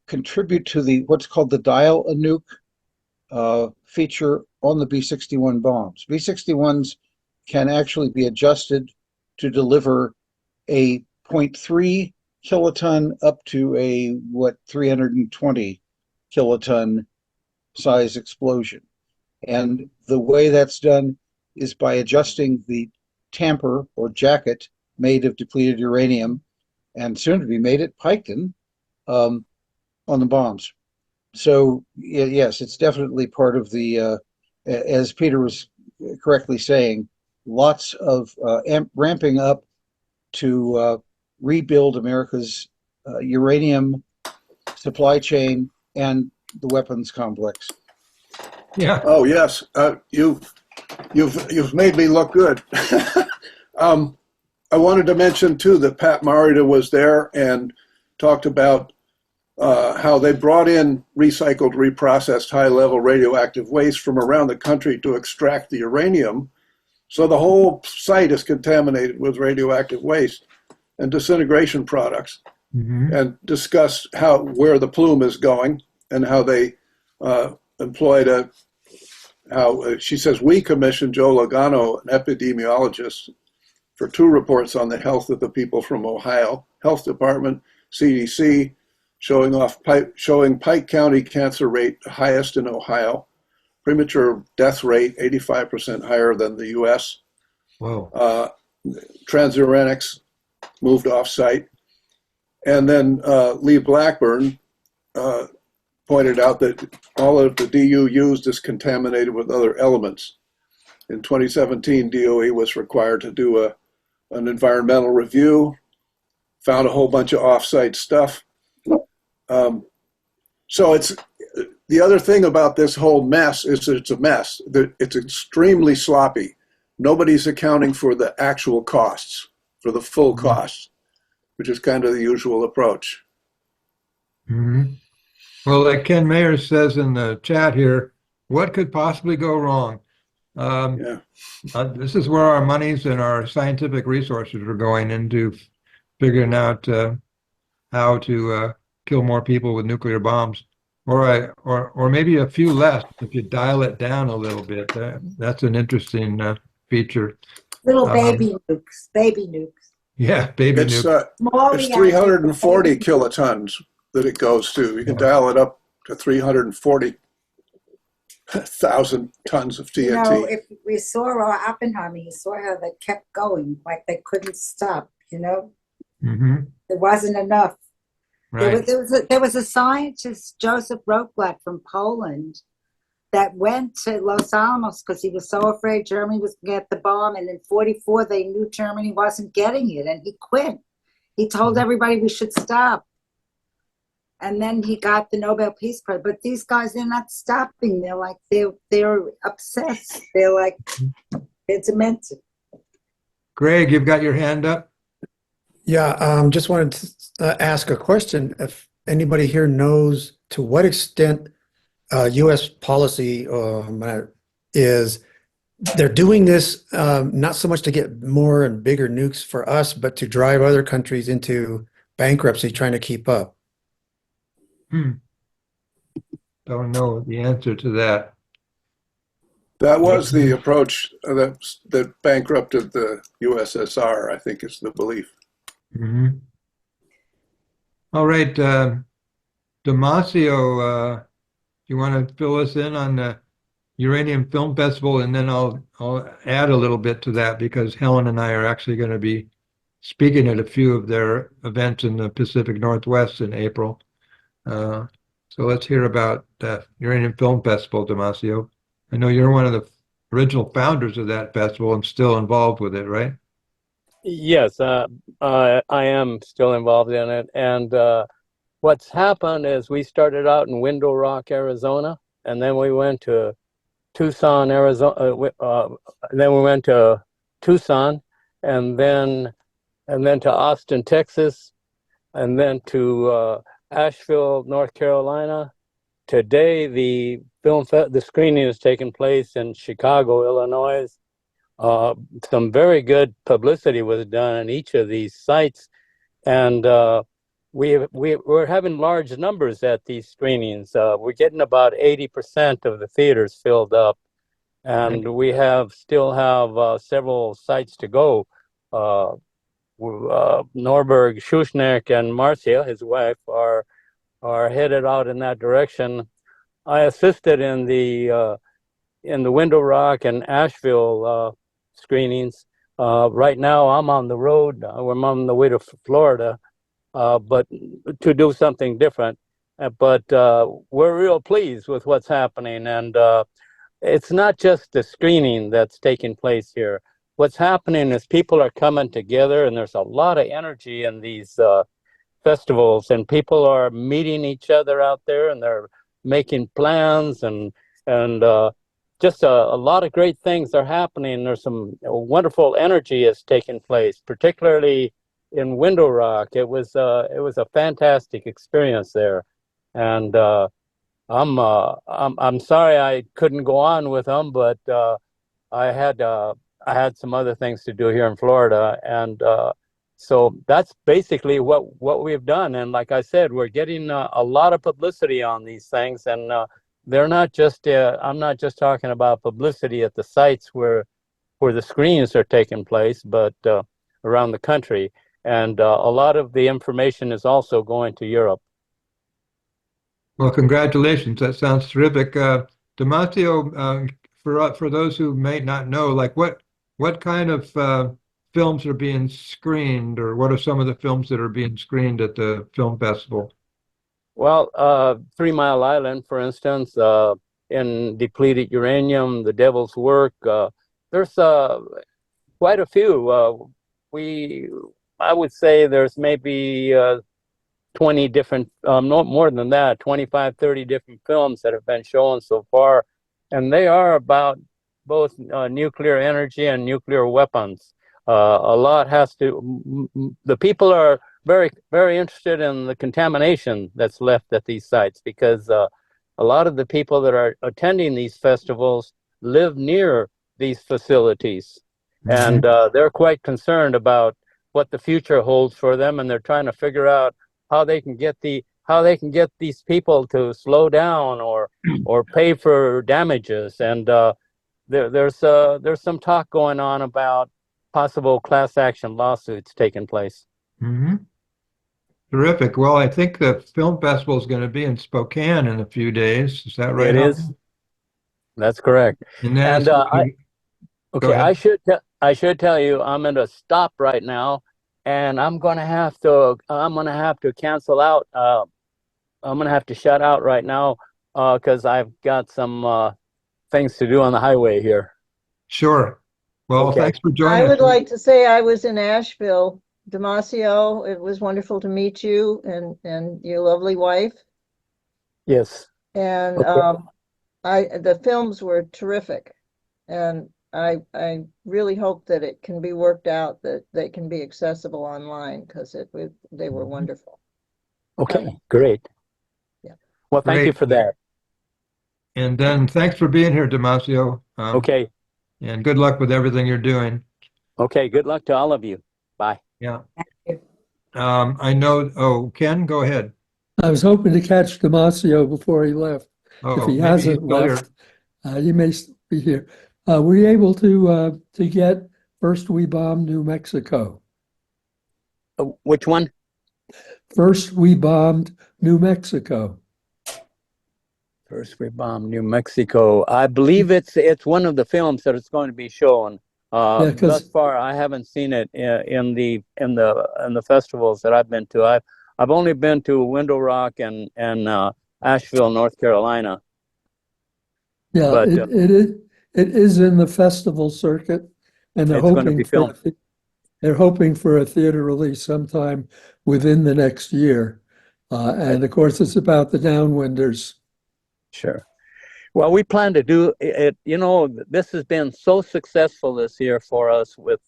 [SPEAKER 14] contribute to what's called the dial-a-nuke feature on the B-61 bombs. B-61s can actually be adjusted to deliver a 0.3 kiloton up to a 320 kiloton size explosion. And the way that's done is by adjusting the tamper or jacket made of depleted uranium and soon to be made at Piketon on the bombs. So yes, it's definitely part of the, as Peter was correctly saying, lots of ramping up to rebuild America's uranium supply chain and the weapons complex.
[SPEAKER 1] Yeah.
[SPEAKER 12] Oh yes, you've made me look good. I wanted to mention too that Pat Marita was there and talked about how they brought in recycled, reprocessed, high-level radioactive waste from around the country to extract the uranium. So the whole site is contaminated with radioactive waste and disintegration products, and discussed where the plume is going and how they employed she says, we commissioned Joe Logano, an epidemiologist, for 2 reports on the health of the people from Ohio, Health Department, CDC, showing Pike County cancer rate highest in Ohio, premature death rate 85% higher than the U.S.
[SPEAKER 1] Wow.
[SPEAKER 12] Transuranics moved off-site. And then Lee Blackburn pointed out that all of the DU used is contaminated with other elements. In 2017, DOE was required to do an environmental review, found a whole bunch of off-site stuff, So it's the other thing about this whole mess is that it's a mess. It's extremely sloppy. Nobody's accounting for the actual costs, for the full costs, which is kind of the usual approach.
[SPEAKER 1] Mm-hmm. Well, like Ken Mayer says in the chat here, what could possibly go wrong? This is where our monies and our scientific resources are going into figuring out how to kill more people with nuclear bombs, or maybe a few less if you dial it down a little bit. That's an interesting feature.
[SPEAKER 2] Little baby nukes, baby nukes.
[SPEAKER 1] Yeah, baby nukes.
[SPEAKER 12] It's 340 kilotons that it goes to. You can dial it up to 340,000 tons of TNT.
[SPEAKER 2] You know, if we saw Oppenheimer, you saw how they kept going, like they couldn't stop, you know?
[SPEAKER 1] Mm-hmm.
[SPEAKER 2] There wasn't enough.
[SPEAKER 1] Right.
[SPEAKER 2] There was a scientist, Joseph Roklat from Poland, that went to Los Alamos because he was so afraid Germany was going to get the bomb. And in 1944, they knew Germany wasn't getting it, and he quit. He told everybody we should stop. And then he got the Nobel Peace Prize. But these guys, they're not stopping. They're like, they're obsessed. They're like, they're demented.
[SPEAKER 1] Greg, you've got your hand up.
[SPEAKER 10] Yeah, just wanted to ask a question. If anybody here knows to what extent U.S. policy is, they're doing this not so much to get more and bigger nukes for us, but to drive other countries into bankruptcy trying to keep up.
[SPEAKER 1] Don't know the answer to that.
[SPEAKER 12] That was the approach that bankrupted the USSR, I think is the belief.
[SPEAKER 1] Mm-hmm. All right, Damasio, you want to fill us in on the Uranium Film Festival, and then I'll add a little bit to that because Helen and I are actually going to be speaking at a few of their events in the Pacific Northwest in April. So let's hear about the Uranium Film Festival, Damasio. I know you're one of the original founders of that festival and still involved with it, right?
[SPEAKER 13] Yes, I am still involved in it. And what's happened is we started out in Window Rock, Arizona, and then we went to Tucson, Arizona. Then we went to Tucson, and then to Austin, Texas, and then to Asheville, North Carolina. Today, the screening is taking place in Chicago, Illinois. Some very good publicity was done in each of these sites, and we're having large numbers at these screenings. We're getting about 80% of the theaters filled up, and we still have several sites to go. Norberg, Schuschnigg, and Marcia, his wife, are headed out in that direction. I assisted in the Window Rock and Asheville screenings. Right now, I'm on the road. I'm on the way to Florida, but to do something different. But we're real pleased with what's happening, and it's not just the screening that's taking place here. What's happening is people are coming together, and there's a lot of energy in these festivals, and people are meeting each other out there, and they're making plans, and just a lot of great things are happening. There's some wonderful energy that's taking place, particularly in Window Rock. It was a fantastic experience there, and I'm sorry I couldn't go on with them, but I had some other things to do here in Florida, and so that's basically what we've done. And like I said, we're getting a lot of publicity on these things, and they're not just I'm not just talking about publicity at the sites where the screenings are taking place, but around the country. And a lot of the information is also going to Europe.
[SPEAKER 1] Well, congratulations. That sounds terrific. Damasio, for those who may not know, like what kind of films are being screened, or what are some of the films that are being screened at the film festival?
[SPEAKER 13] Well, 3 Mile Island, for instance, in Depleted Uranium, The Devil's Work. There's quite a few. I would say there's maybe 20 different, no more than that, 25, 30 different films that have been shown so far. And they are about both nuclear energy and nuclear weapons. A lot has to, the people are very, very interested in the contamination that's left at these sites, because a lot of the people that are attending these festivals live near these facilities. And they're quite concerned about what the future holds for them, and they're trying to figure out how they can get these people to slow down or pay for damages. And there's some talk going on about possible class action lawsuits taking place.
[SPEAKER 1] Mm-hmm. Terrific. Well, I think the film festival is going to be in Spokane in a few days. Is that right?
[SPEAKER 13] It is. That's correct.
[SPEAKER 1] And
[SPEAKER 13] okay, I should tell you, I'm going to stop right now, and I'm going to have to cancel out. I'm going to have to shut out right now because I've got some things to do on the highway here.
[SPEAKER 1] Sure. Well,
[SPEAKER 13] okay.
[SPEAKER 1] Thanks for joining us.
[SPEAKER 5] I would like to say I was in Asheville. Damasio, it was wonderful to meet you and your lovely wife.
[SPEAKER 13] Yes.
[SPEAKER 5] And the films were terrific, and I really hope that it can be worked out that they can be accessible online, because they were wonderful.
[SPEAKER 13] Okay, great.
[SPEAKER 5] Yeah.
[SPEAKER 13] Well, thank you for that.
[SPEAKER 1] And then thanks for being here, Damasio.
[SPEAKER 13] Okay.
[SPEAKER 1] And good luck with everything you're doing.
[SPEAKER 13] Okay, good luck to all of you. Bye.
[SPEAKER 1] Yeah. I know. Ken, go ahead.
[SPEAKER 4] I was hoping to catch Damasio before he left. If he hasn't left, he may be here. Were you able to get First We Bomb New Mexico?
[SPEAKER 13] Which one?
[SPEAKER 4] First We Bombed New Mexico.
[SPEAKER 13] First We Bombed New Mexico. I believe it's one of the films that it's going to be shown. Thus far, I haven't seen it in the festivals that I've been to. I've only been to Window Rock and Asheville, North Carolina.
[SPEAKER 4] Yeah,
[SPEAKER 13] but,
[SPEAKER 4] it is in the festival circuit, and they're hoping for a theater release sometime within the next year. And of course, it's about the downwinders.
[SPEAKER 13] Sure. Well, we plan to do it. You know, this has been so successful this year for us with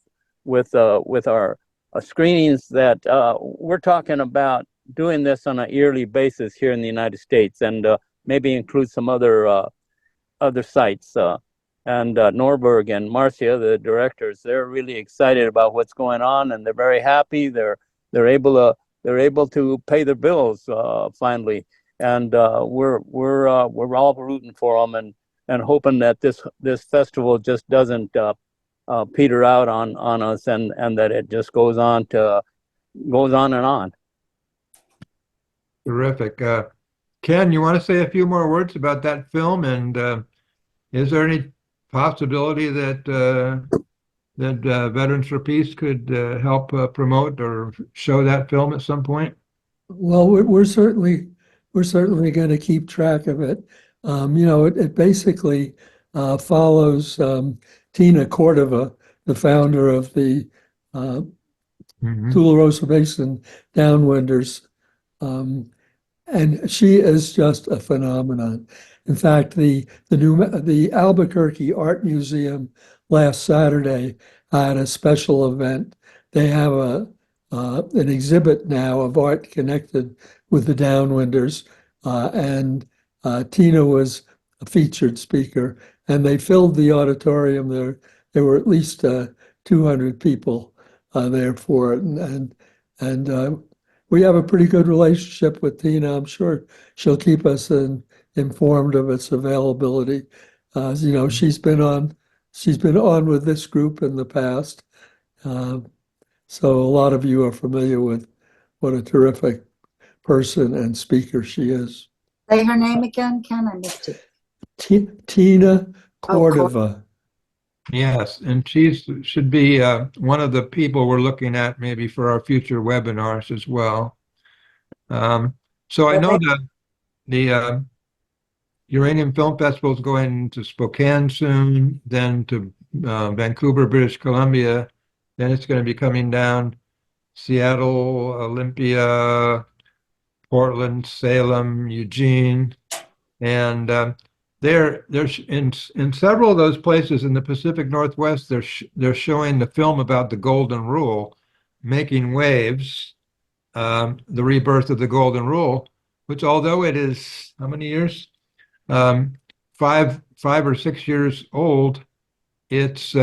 [SPEAKER 13] our screenings that we're talking about doing this on a yearly basis here in the United States, and maybe include some other sites. And Norberg and Marcia, the directors, they're really excited about what's going on, and they're very happy. They're able to pay their bills finally. And we're all rooting for them and hoping that this festival just doesn't peter out on us, and that it just goes on and on.
[SPEAKER 1] Terrific. Ken, you want to say a few more words about that film? And is there any possibility that Veterans for Peace could help promote or show that film at some point?
[SPEAKER 4] Well, we're certainly going to keep track of it. It basically follows Tina Cordova, the founder of the Tularosa Basin Downwinders. And she is just a phenomenon. In fact, the Albuquerque Art Museum last Saturday had a special event. They have an exhibit now of art connected with the Downwinders, and Tina was a featured speaker, and they filled the auditorium. There were at least 200 people there for it, and we have a pretty good relationship with Tina. I'm sure she'll keep us informed of its availability. She's been on with this group in the past, so a lot of you are familiar with what a terrific person and speaker she is.
[SPEAKER 2] Say her name again, Ken. I missed it.
[SPEAKER 4] Tina Cordova.
[SPEAKER 1] Yes, and she should be one of the people we're looking at maybe for our future webinars as well. So I know that the Uranium Film Festival is going to Spokane soon, then to Vancouver, British Columbia. Then it's going to be coming down Seattle, Olympia, Portland, Salem, Eugene, and they're in several of those places in the Pacific Northwest. They're showing the film about the Golden Rule, making waves, the rebirth of the Golden Rule, which although it is how many years? 5 or 6 years old, it's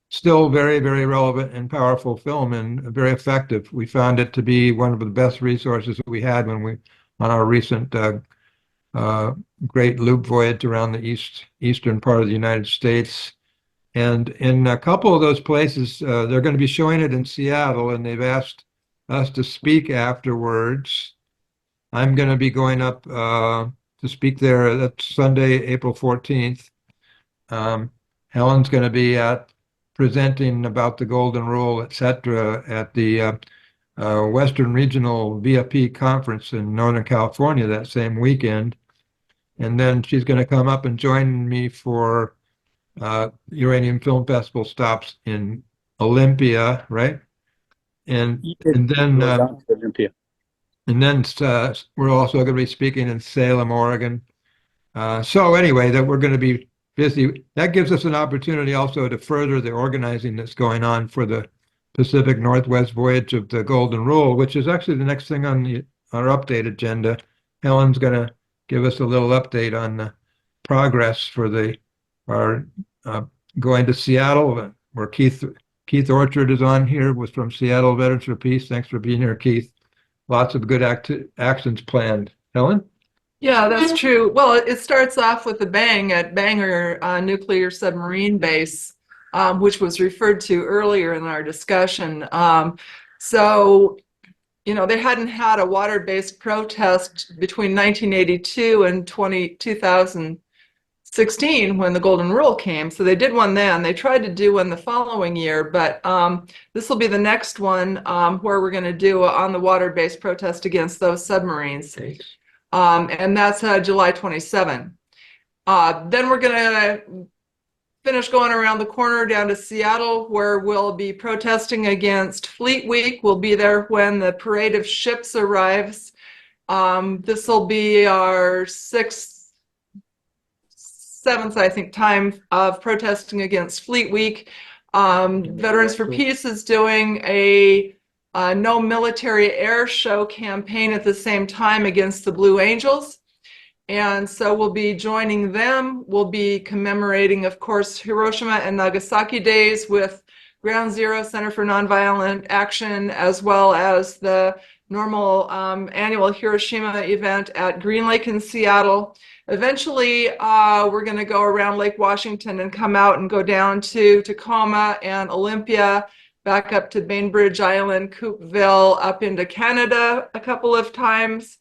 [SPEAKER 1] still very, very relevant and powerful film and very effective. We found it to be one of the best resources that we had on our recent great loop voyage around the eastern part of the United States. And in a couple of those places, they're going to be showing it in Seattle, and they've asked us to speak afterwards. I'm going to be going up to speak there. That's Sunday, April 14th. Helen's going to be presenting about the Golden Rule, etc., at the Western Regional VFP Conference in Northern California that same weekend. And then she's going to come up and join me for Uranium Film Festival stops in Olympia, right? And then
[SPEAKER 13] Olympia.
[SPEAKER 1] And then we're also going to be speaking in Salem, Oregon. So anyway, that we're going to be busy. That gives us an opportunity also to further the organizing that's going on for the Pacific Northwest voyage of the Golden Rule, which is actually the next thing on our update agenda. Helen's going to give us a little update on the progress for our going to Seattle, where Keith Orchard is on here, was from Seattle Veterans for Peace. Thanks for being here, Keith. Lots of good actions planned. Helen?
[SPEAKER 6] Yeah, that's true. Well, it starts off with a bang at Bangor Nuclear Submarine Base, which was referred to earlier in our discussion. So, they hadn't had a water-based protest between 1982 and 2016 when the Golden Rule came. So they did one then. They tried to do one the following year, but this will be the next one where we're going to do on the water-based protest against those submarines. And that's July 27. Then we're going to finish going around the corner down to Seattle, where we'll be protesting against Fleet Week. We'll be there when the parade of ships arrives. This will be our sixth, seventh, I think, time of protesting against Fleet Week. Veterans for Peace is doing a no military air show campaign at the same time against the Blue Angels. And so we'll be joining them. We'll be commemorating, of course, Hiroshima and Nagasaki days with Ground Zero Center for Nonviolent Action, as well as the normal annual Hiroshima event at Green Lake in Seattle. Eventually, we're going to go around Lake Washington and come out and go down to Tacoma and Olympia, back up to Bainbridge Island, Coupeville, up into Canada a couple of times,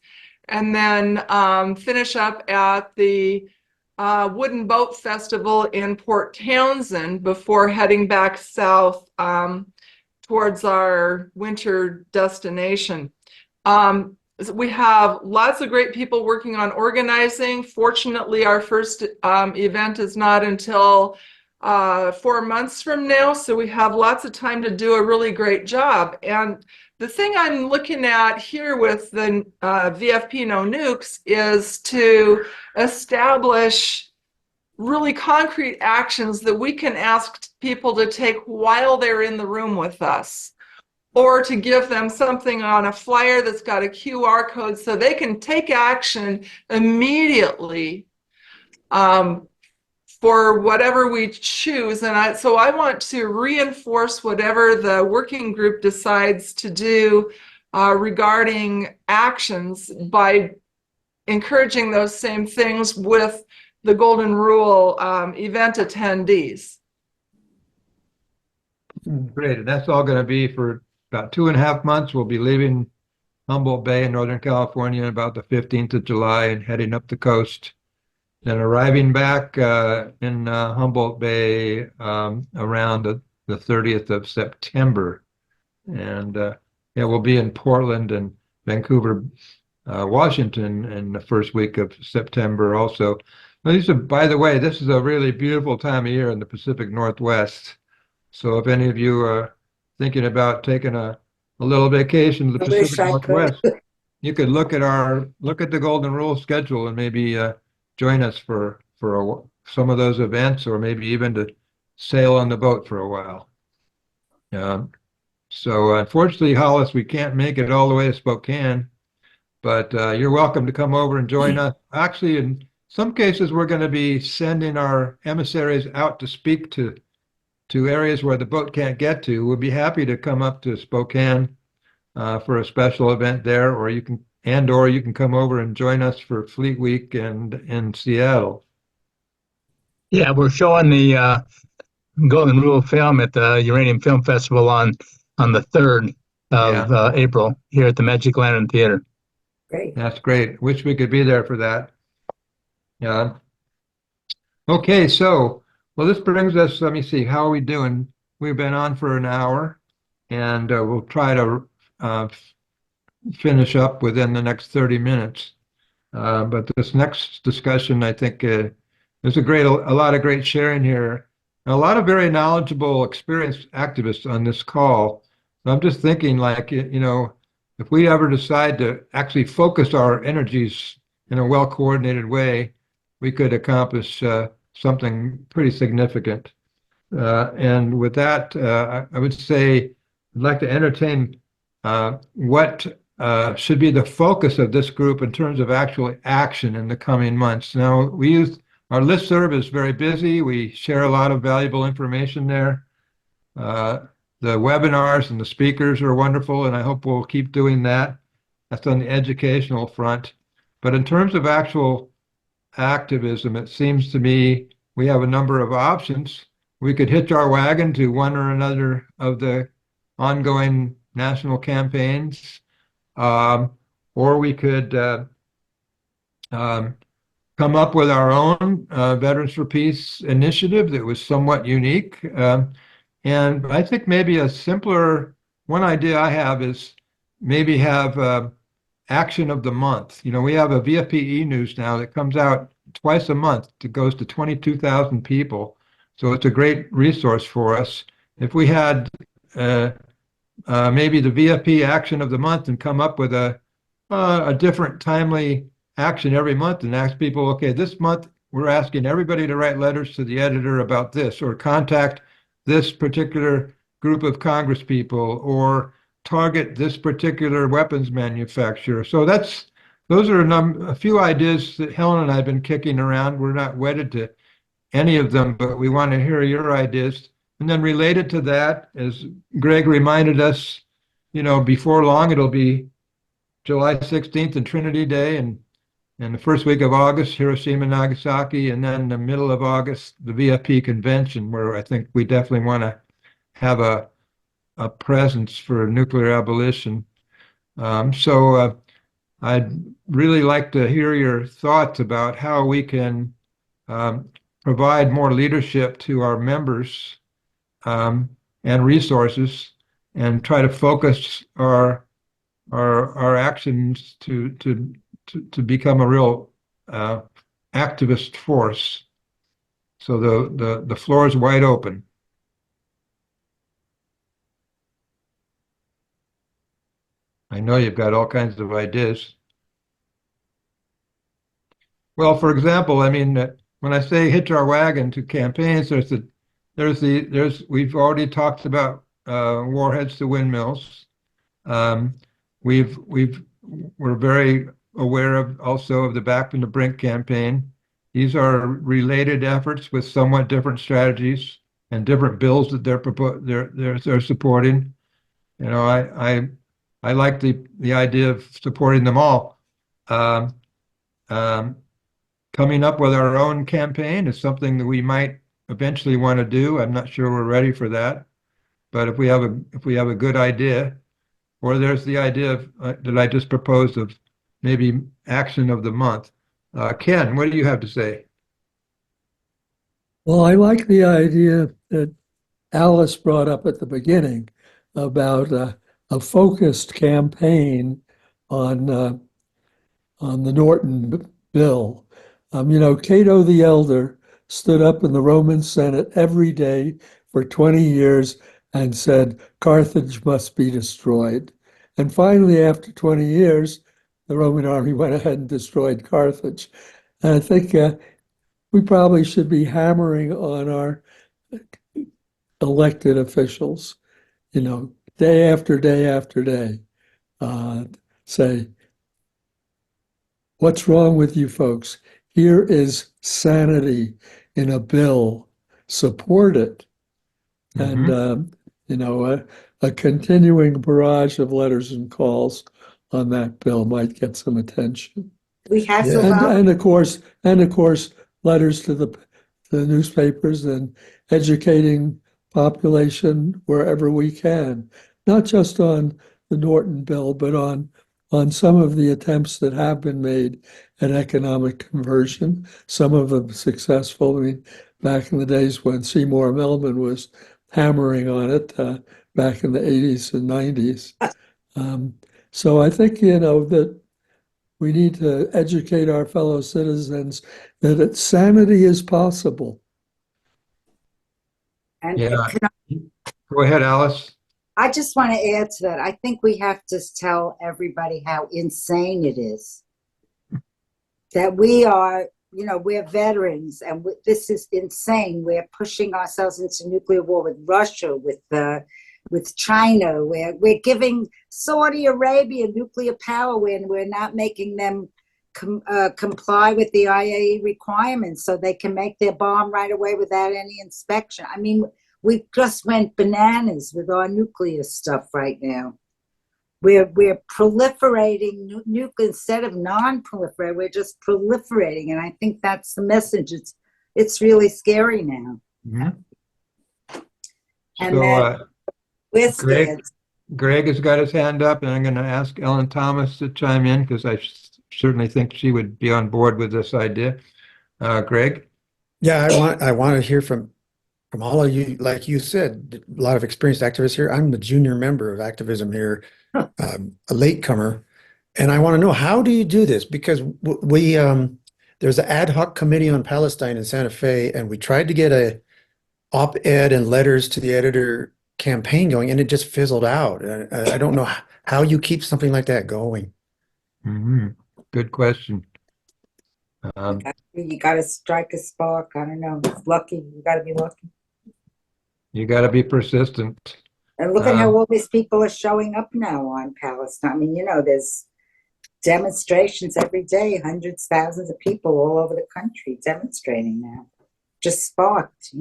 [SPEAKER 6] and then finish up at the Wooden Boat Festival in Port Townsend before heading back south towards our winter destination. We have lots of great people working on organizing. Fortunately, our first event is not until 4 months from now, so we have lots of time to do a really great job. And the thing I'm looking at here with the VFP No Nukes is to establish really concrete actions that we can ask people to take while they're in the room with us, or to give them something on a flyer that's got a QR code so they can take action immediately for whatever we choose. And so I want to reinforce whatever the working group decides to do regarding actions by encouraging those same things with the Golden Rule event attendees.
[SPEAKER 1] Great. And that's all going to be for about 2.5 months. We'll be leaving Humboldt Bay in Northern California on about the 15th of July and heading up the coast. Then arriving back in Humboldt Bay around the 30th of September. And we'll be in Portland and Vancouver, Washington in the first week of September also. By the way, this is a really beautiful time of year in the Pacific Northwest. So if any of you are thinking about taking a little vacation to the Pacific Northwest, you could look at the Golden Rule schedule and maybe join us for some of those events, or maybe even to sail on the boat for a while. So unfortunately, Hollis, we can't make it all the way to Spokane, but you're welcome to come over and join us. Actually, in some cases, we're going to be sending our emissaries out to speak to areas where the boat can't get to. We'll be happy to come up to Spokane for a special event there, or you can come over and join us for Fleet Week and in Seattle.
[SPEAKER 8] Yeah, we're showing the Golden Rule film at the Uranium Film Festival on the 3rd of April here at the Magic Lantern Theater.
[SPEAKER 2] Great.
[SPEAKER 1] That's great. Wish we could be there for that. Yeah. Okay, so, well, this brings us, let me see, how are we doing? We've been on for an hour, and we'll try to finish up within the next 30 minutes. But this next discussion, I think, there's a lot of great sharing here. And a lot of very knowledgeable, experienced activists on this call. So I'm just thinking, like, if we ever decide to actually focus our energies in a well-coordinated way, we could accomplish something pretty significant. And with that, I would say I'd like to entertain what should be the focus of this group in terms of actual action in the coming months. Now, our listserv is very busy. We share a lot of valuable information there. The webinars and the speakers are wonderful, and I hope we'll keep doing that. That's on the educational front. But in terms of actual activism, it seems to me we have a number of options. We could hitch our wagon to one or another of the ongoing national campaigns, or we could come up with our own Veterans for Peace initiative that was somewhat unique. And I think maybe one idea I have is maybe have Action of the Month. We have a VFPE news now that comes out twice a month. It goes to 22,000 people. So it's a great resource for us. If we had maybe the VFP Action of the Month and come up with a different timely action every month and ask people, okay, this month we're asking everybody to write letters to the editor about this, or contact this particular group of Congress people, or target this particular weapons manufacturer. So those are a few ideas that Helen and I have been kicking around. We're not wedded to any of them, but we want to hear your ideas. And then related to that, as Greg reminded us, before long it'll be July 16th and Trinity Day, and the first week of August, Hiroshima, Nagasaki, and then the middle of August, the VFP convention, where I think we definitely want to have a presence for nuclear abolition. So I'd really like to hear your thoughts about how we can provide more leadership to our members and resources, and try to focus our actions to become a real activist force. So the floor is wide open. I know you've got all kinds of ideas. Well, for example, I mean, when I say hitch our wagon to campaigns, we've already talked about warheads to windmills. We're very aware also of the Back from the Brink campaign. These are related efforts with somewhat different strategies and different bills that they're supporting. I like the idea of supporting them all. Coming up with our own campaign is something that we might eventually want to do. I'm not sure we're ready for that, but if we have a good idea, or there's the idea that I just proposed of maybe Action of the Month. Ken, what do you have to say?
[SPEAKER 4] Well, I like the idea that Alice brought up at the beginning about a focused campaign on the Norton bill. Cato the Elder stood up in the Roman Senate every day for 20 years and said, Carthage must be destroyed. And finally, after 20 years, the Roman army went ahead and destroyed Carthage. And I think we probably should be hammering on our elected officials, day after day after day, say, what's wrong with you folks? Here is sanity in a bill. Support it. And, a continuing barrage of letters and calls on that bill might get some attention.
[SPEAKER 2] We have to
[SPEAKER 4] And of course, letters to the newspapers and educating population wherever we can, not just on the Norton bill, but on some of the attempts that have been made at economic conversion, some of them successful. I mean, back in the days when Seymour Melman was hammering on it back in the 80s and 90s. So I think, that we need to educate our fellow citizens that sanity is possible.
[SPEAKER 2] And
[SPEAKER 1] Yeah. Go ahead, Alice.
[SPEAKER 2] I just want to add to that. I think we have to tell everybody how insane it is. That we are, we're veterans, and this is insane. We're pushing ourselves into nuclear war with Russia, with China. We're giving Saudi Arabia nuclear power when we're not making them comply with the IAEA requirements so they can make their bomb right away without any inspection. I mean, we just went bananas with our nuclear stuff right now. We're proliferating nuclear instead of non-proliferating. We're just proliferating, and I think that's the message. It's really scary now.
[SPEAKER 1] Mm-hmm.
[SPEAKER 2] And
[SPEAKER 1] So,
[SPEAKER 2] we're scared.
[SPEAKER 1] Greg has got his hand up, and I'm going to ask Ellen Thomas to chime in because I certainly think she would be on board with this idea. Greg?
[SPEAKER 10] Yeah, I want to hear from all of you. Like you said, a lot of experienced activists here. I'm the junior member of activism here, a latecomer, and I want to know, how do you do this? Because we there's an ad hoc committee on Palestine in Santa Fe, and we tried to get a op-ed and letters to the editor campaign going, and it just fizzled out. I don't know how you keep something like that going.
[SPEAKER 1] Mm-hmm. Good question.
[SPEAKER 2] You got to strike a spark. I don't know. It's lucky. You got to be lucky.
[SPEAKER 1] You got to be persistent.
[SPEAKER 2] And look at how all these people are showing up now on Palestine. I mean, there's demonstrations every day, hundreds, thousands of people all over the country demonstrating now. Just sparked,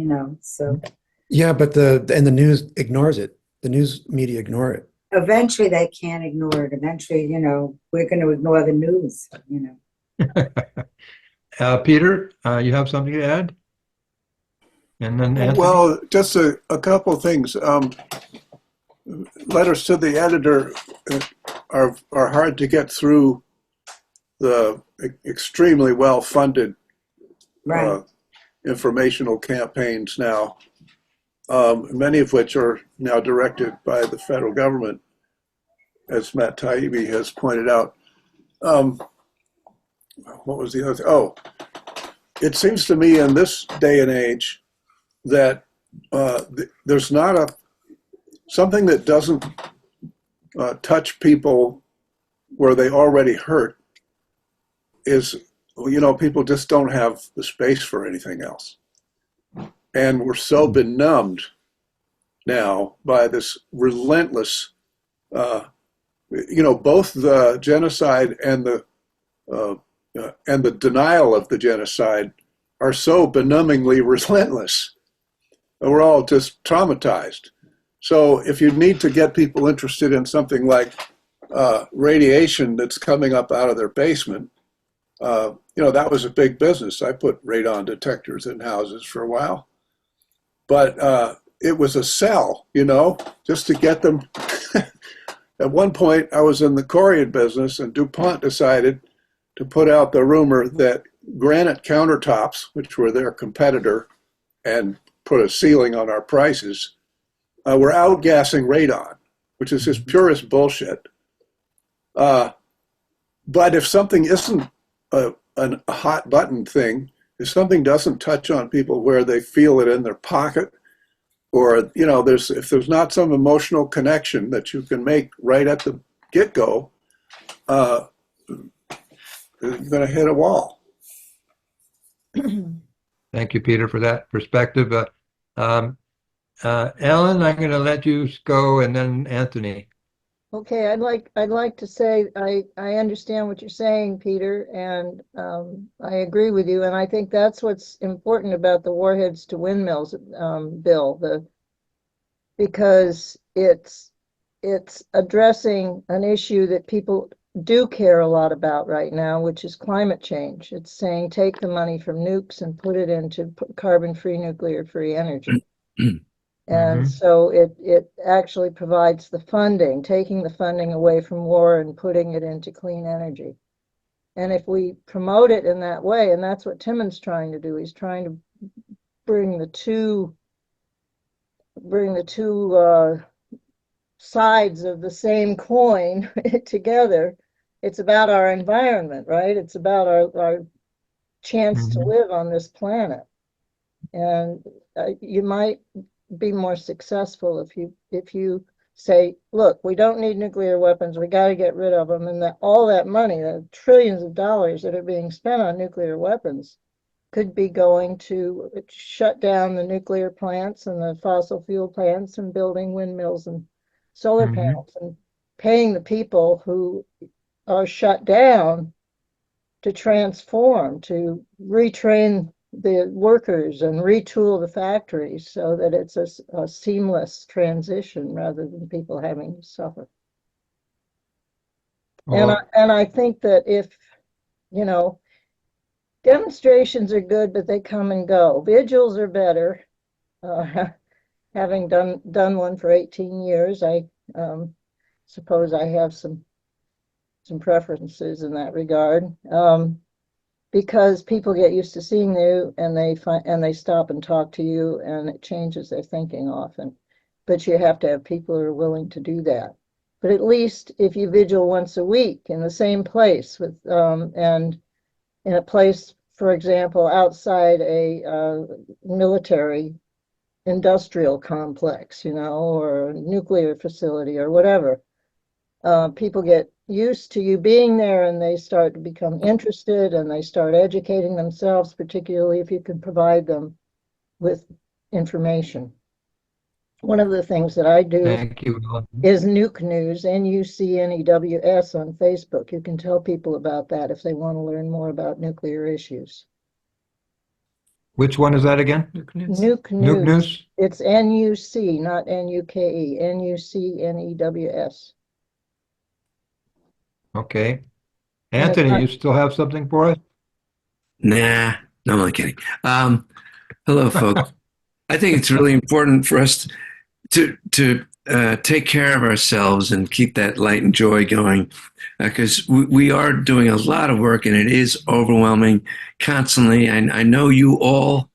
[SPEAKER 2] so.
[SPEAKER 10] Yeah, but the news ignores it. The news media ignore it.
[SPEAKER 2] Eventually they can't ignore it. Eventually, we're going to ignore the news,
[SPEAKER 1] Peter, you have something to add? And then Anthony?
[SPEAKER 12] Well, just a couple of things. Letters to the editor are hard to get through the extremely well-funded informational campaigns now, many of which are now directed by the federal government, as Matt Taibbi has pointed out. What was the other thing? Oh, it seems to me in this day and age that there's not something that doesn't touch people where they already hurt is, people just don't have the space for anything else. And we're so benumbed now by this relentless, both the genocide and the denial of the genocide are so benumbingly relentless. We're all just traumatized. So if you need to get people interested in something like radiation that's coming up out of their basement, that was a big business. I put radon detectors in houses for a while. But it was a sell, just to get them. At one point, I was in the Corian business, and DuPont decided to put out the rumor that granite countertops, which were their competitor, and put a ceiling on our prices, were outgassing radon, which is just purest bullshit. But if something isn't a hot button thing, if something doesn't touch on people where they feel it in their pocket, or if there's not some emotional connection that you can make right at the get-go, you're going to hit a wall.
[SPEAKER 1] Thank you, Peter, for that perspective. Ellen, I'm going to let you go, and then Anthony.
[SPEAKER 5] Okay, I'd like to say I understand what you're saying, Peter, and I agree with you. And I think that's what's important about the Warheads to Windmills bill, because it's addressing an issue that people do care a lot about right now, which is climate change. It's saying take the money from nukes and put it into carbon-free, nuclear-free energy. And so it actually provides the funding, taking the funding away from war and putting it into clean energy. And if we promote it in that way, and that's what Timon's trying to do, he's trying to bring the two sides of the same coin together. It's about our environment, right? It's about our chance to live on this planet. And you might be more successful if you say, look, we don't need nuclear weapons, we got to get rid of them, and that all that money, the trillions of dollars that are being spent on nuclear weapons, could be going to shut down the nuclear plants and the fossil fuel plants and building windmills and solar panels and paying the people who are shut down to transform, to retrain the workers and retool the factories so that it's a seamless transition rather than people having to suffer. And I think that if, demonstrations are good, but they come and go. Vigils are better. Having done one for 18 years, I suppose I have some preferences in that regard. Because people get used to seeing you and they stop and talk to you, and it changes their thinking often. But you have to have people who are willing to do that. But at least if you vigil once a week in the same place with and in a place, for example, outside a military industrial complex, or a nuclear facility or whatever, people get used to you being there and they start to become interested and they start educating themselves, particularly if you can provide them with information. One of the things that I do is Nuke News, NUCNEWS on Facebook. You can tell people about that if they want to learn more about nuclear issues.
[SPEAKER 1] Which one is that again?
[SPEAKER 5] Nuke News.
[SPEAKER 1] Nuke News?
[SPEAKER 5] It's NUC, not NUKE, NUCNEWS.
[SPEAKER 1] Okay. Anthony, you still have something for us?
[SPEAKER 3] Nah, no, I'm only kidding. Hello, folks. I think it's really important for us to take care of ourselves and keep that light and joy going, because we are doing a lot of work and it is overwhelming constantly. And I know you all,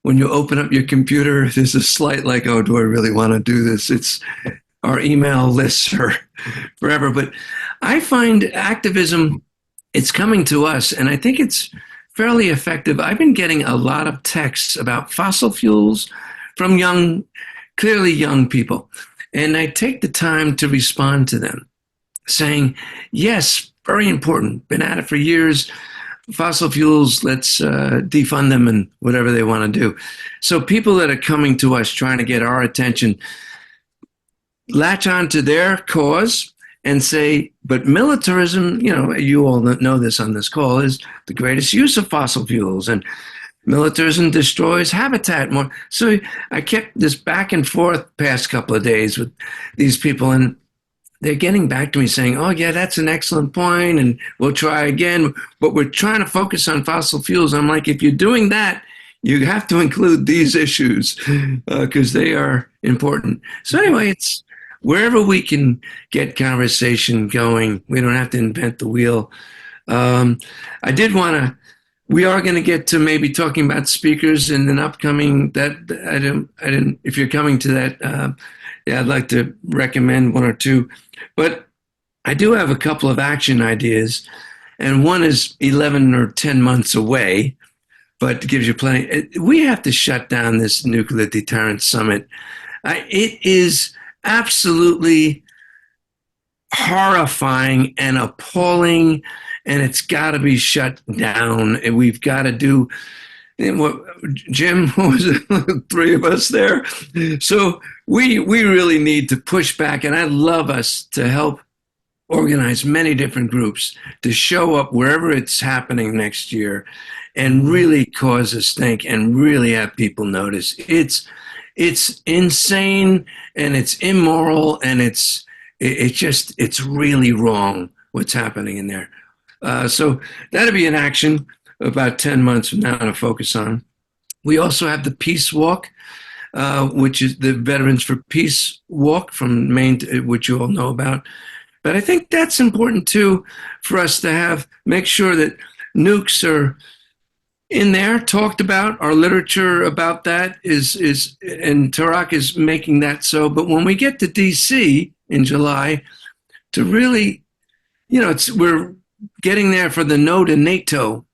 [SPEAKER 3] when you open up your computer, there's a slight like, oh, do I really want to do this? It's our email lists are forever. But I find activism, it's coming to us, and I think it's fairly effective. I've been getting a lot of texts about fossil fuels from clearly young people. And I take the time to respond to them saying, yes, very important. Been at it for years. Fossil fuels, let's defund them and whatever they want to do. So people that are coming to us trying to get our attention latch on to their cause and say, but militarism, you all know this on this call, is the greatest use of fossil fuels, and militarism destroys habitat more. So I kept this back and forth past couple of days with these people, and they're getting back to me saying, oh yeah, that's an excellent point, and we'll try again, but we're trying to focus on fossil fuels. I'm like, if you're doing that, you have to include these issues because they are important. So anyway, it's wherever we can get conversation going. We don't have to invent the wheel. We are going to get to maybe talking about speakers in an upcoming, if you're coming to that, I'd like to recommend one or two. But I do have a couple of action ideas, and one is 11 or 10 months away, but it gives you plenty. We have to shut down this nuclear deterrence summit. It is absolutely horrifying and appalling, and it's got to be shut down. And we've got to do what, Jim, what was it, three of us there? So we really need to push back, and I'd love us to help organize many different groups to show up wherever it's happening next year and really cause a stink and really have people notice. It's insane and it's immoral and it's really wrong what's happening in there. So that'll be an action about 10 months from now to focus on. We also have the Peace Walk, which is the Veterans for Peace Walk from Maine, which you all know about. But I think that's important too for us to make sure that nukes are in there, talked about. Our literature about that is and Tarak is making that so. But when we get to DC in July, to really, we're getting there for the No to NATO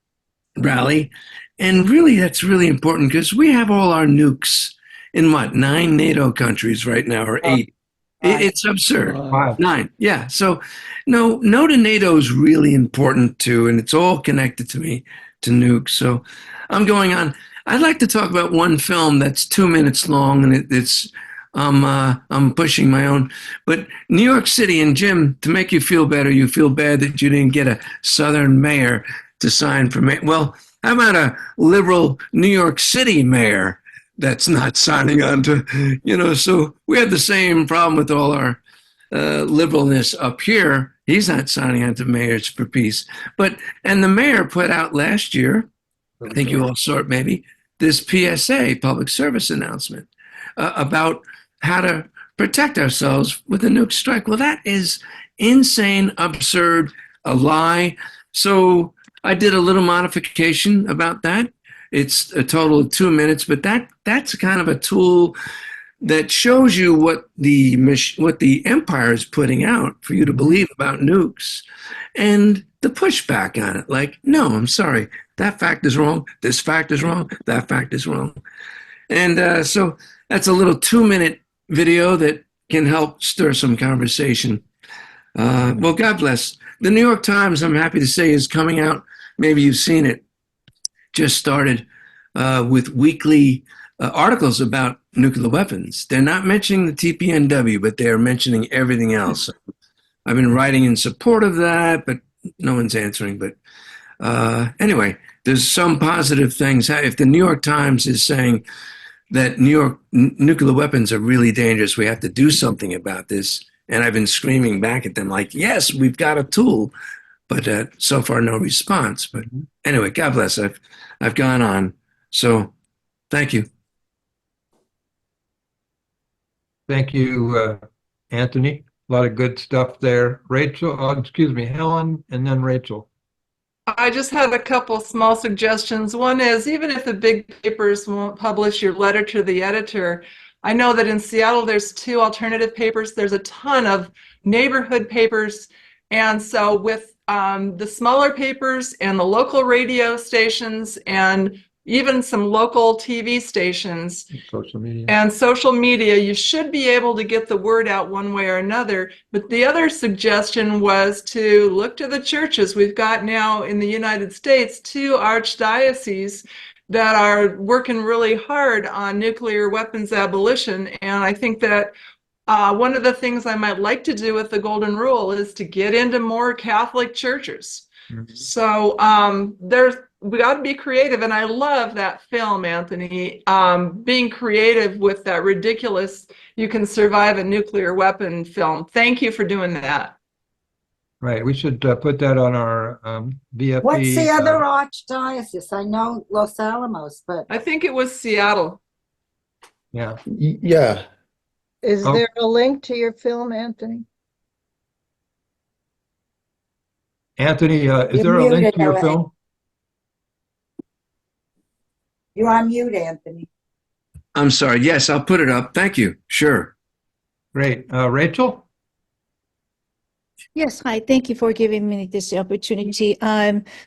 [SPEAKER 3] rally. And really, that's really important because we have all our nukes in 9 NATO countries right now, or 8. It's absurd. 9. Yeah. So no to NATO is really important too. And it's all connected to me, to nukes. So I'm going on. I'd like to talk about one film that's 2 minutes long, and I'm pushing my own. But New York City, and Jim, to make you feel better, you feel bad that you didn't get a Southern mayor to sign for mayor. Well, how about a liberal New York City mayor that's not signing on to, so we have the same problem with all our liberalness up here. He's not signing on to Mayors for Peace. And the mayor put out last year, I think you all saw it maybe, this PSA, public service announcement, about how to protect ourselves with a nuke strike. Well, that is insane, absurd, a lie. So I did a little modification about that. It's a total of 2 minutes, but that's kind of a tool that shows you what the empire is putting out for you to believe about nukes and the pushback on it. Like, no, I'm sorry, that fact is wrong. This fact is wrong. That fact is wrong. And so that's a little 2-minute video that can help stir some conversation. Well, God bless. The New York Times, I'm happy to say, is coming out. Maybe you've seen it. Just started with weekly articles about nuclear weapons. They're not mentioning the TPNW, but they're mentioning everything else. I've been writing in support of that, but no one's answering. But anyway, there's some positive things. If the New York Times is saying that New York nuclear weapons are really dangerous, we have to do something about this. And I've been screaming back at them like, yes, we've got a tool. But so far, no response. But anyway, God bless. I've gone on. So thank you.
[SPEAKER 1] Thank you, Anthony. A lot of good stuff there. Helen, and then Rachel.
[SPEAKER 6] I just had a couple small suggestions. One is, even if the big papers won't publish your letter to the editor, I know that in Seattle there's 2 alternative papers. There's a ton of neighborhood papers. And so with the smaller papers and the local radio stations and even some local TV stations and social media, you should be able to get the word out one way or another. But the other suggestion was to look to the churches. We've got now in the United States 2 archdioceses that are working really hard on nuclear weapons abolition. And I think that one of the things I might like to do with the Golden Rule is to get into more Catholic churches. Mm-hmm. So we got to be creative. And I love that film, Anthony, being creative with that ridiculous, you can survive a nuclear weapon film. Thank you for doing that.
[SPEAKER 1] Right. We should put that on our VFP.
[SPEAKER 2] What's the other archdiocese? I know Los Alamos, but
[SPEAKER 6] I think it was Seattle.
[SPEAKER 1] Yeah.
[SPEAKER 10] Yeah.
[SPEAKER 5] Is there a link to your film, Anthony?
[SPEAKER 1] Anthony, is there a link to your film?
[SPEAKER 2] You're on mute, Anthony.
[SPEAKER 3] I'm sorry. Yes, I'll put it up. Thank you. Sure.
[SPEAKER 1] Great. Rachel?
[SPEAKER 15] Yes, hi. Thank you for giving me this opportunity.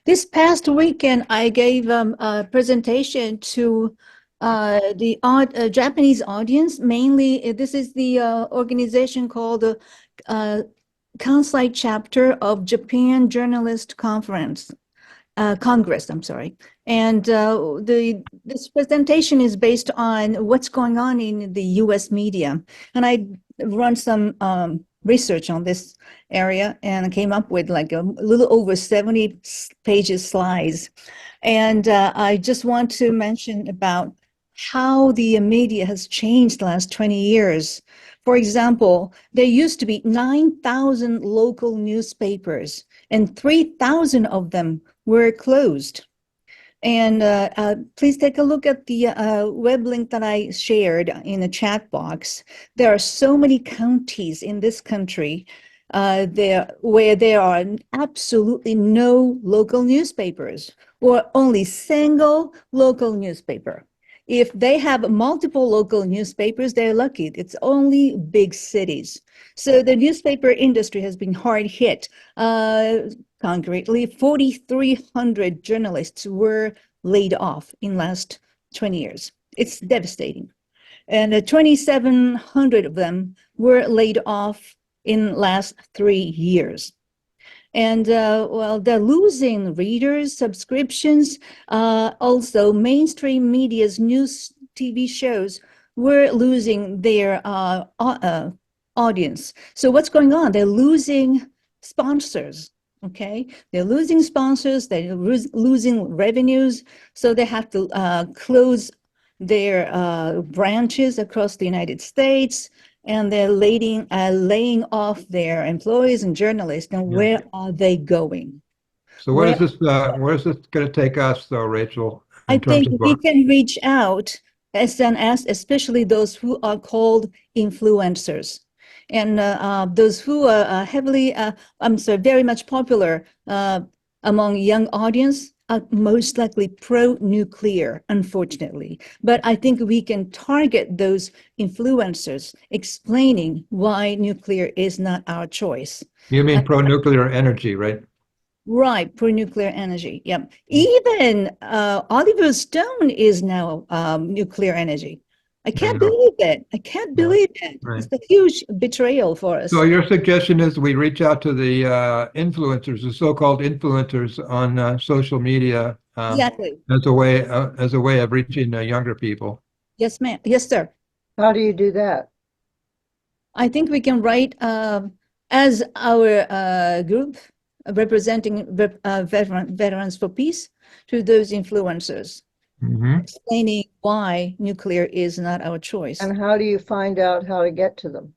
[SPEAKER 15] This past weekend, I gave a presentation to the Japanese audience. Mainly, this is the organization called Kansai chapter of Japan Journalist Congress, I'm sorry. And this presentation is based on what's going on in the US media. And I run some research on this area and came up with like a little over 70 pages slides. And I just want to mention about how the media has changed the last 20 years. For example, there used to be 9,000 local newspapers and 3,000 of them were closed. And please take a look at the web link that I shared in the chat box. There are so many counties in this country where there are absolutely no local newspapers or only single local newspaper. If they have multiple local newspapers, they're lucky. It's only big cities. So the newspaper industry has been hard hit. Concretely, 4,300 journalists were laid off in last 20 years. It's devastating. And 2,700 of them were laid off in last 3 years. And well, they're losing readers, subscriptions. Also, mainstream media's news TV shows were losing their audience. So what's going on? They're losing sponsors. Okay, they're losing sponsors. They're losing revenues. So they have to close their branches across the United States. And they're laying off their employees and journalists. And where are they going?
[SPEAKER 1] So where is this going to take us, though, Rachel?
[SPEAKER 15] I think we can reach out, SNS, especially those who are called influencers. And those who are very much popular among young audience are most likely pro-nuclear, unfortunately. But I think we can target those influencers explaining why nuclear is not our choice.
[SPEAKER 1] You mean pro-nuclear energy, right?
[SPEAKER 15] Right, pro-nuclear energy, yep. Even Oliver Stone is now nuclear energy. I can't believe it. I can't believe it. Right. It's a huge betrayal for us.
[SPEAKER 1] So your suggestion is we reach out to the influencers, the so-called influencers on social media,
[SPEAKER 15] exactly,
[SPEAKER 1] as a way of reaching younger people.
[SPEAKER 15] Yes, ma'am. Yes, sir.
[SPEAKER 5] How do you do that?
[SPEAKER 15] I think we can write as our group representing Veterans for Peace to those influencers. Mm-hmm. Explaining why nuclear is not our choice.
[SPEAKER 5] And how do you find out how to get to them?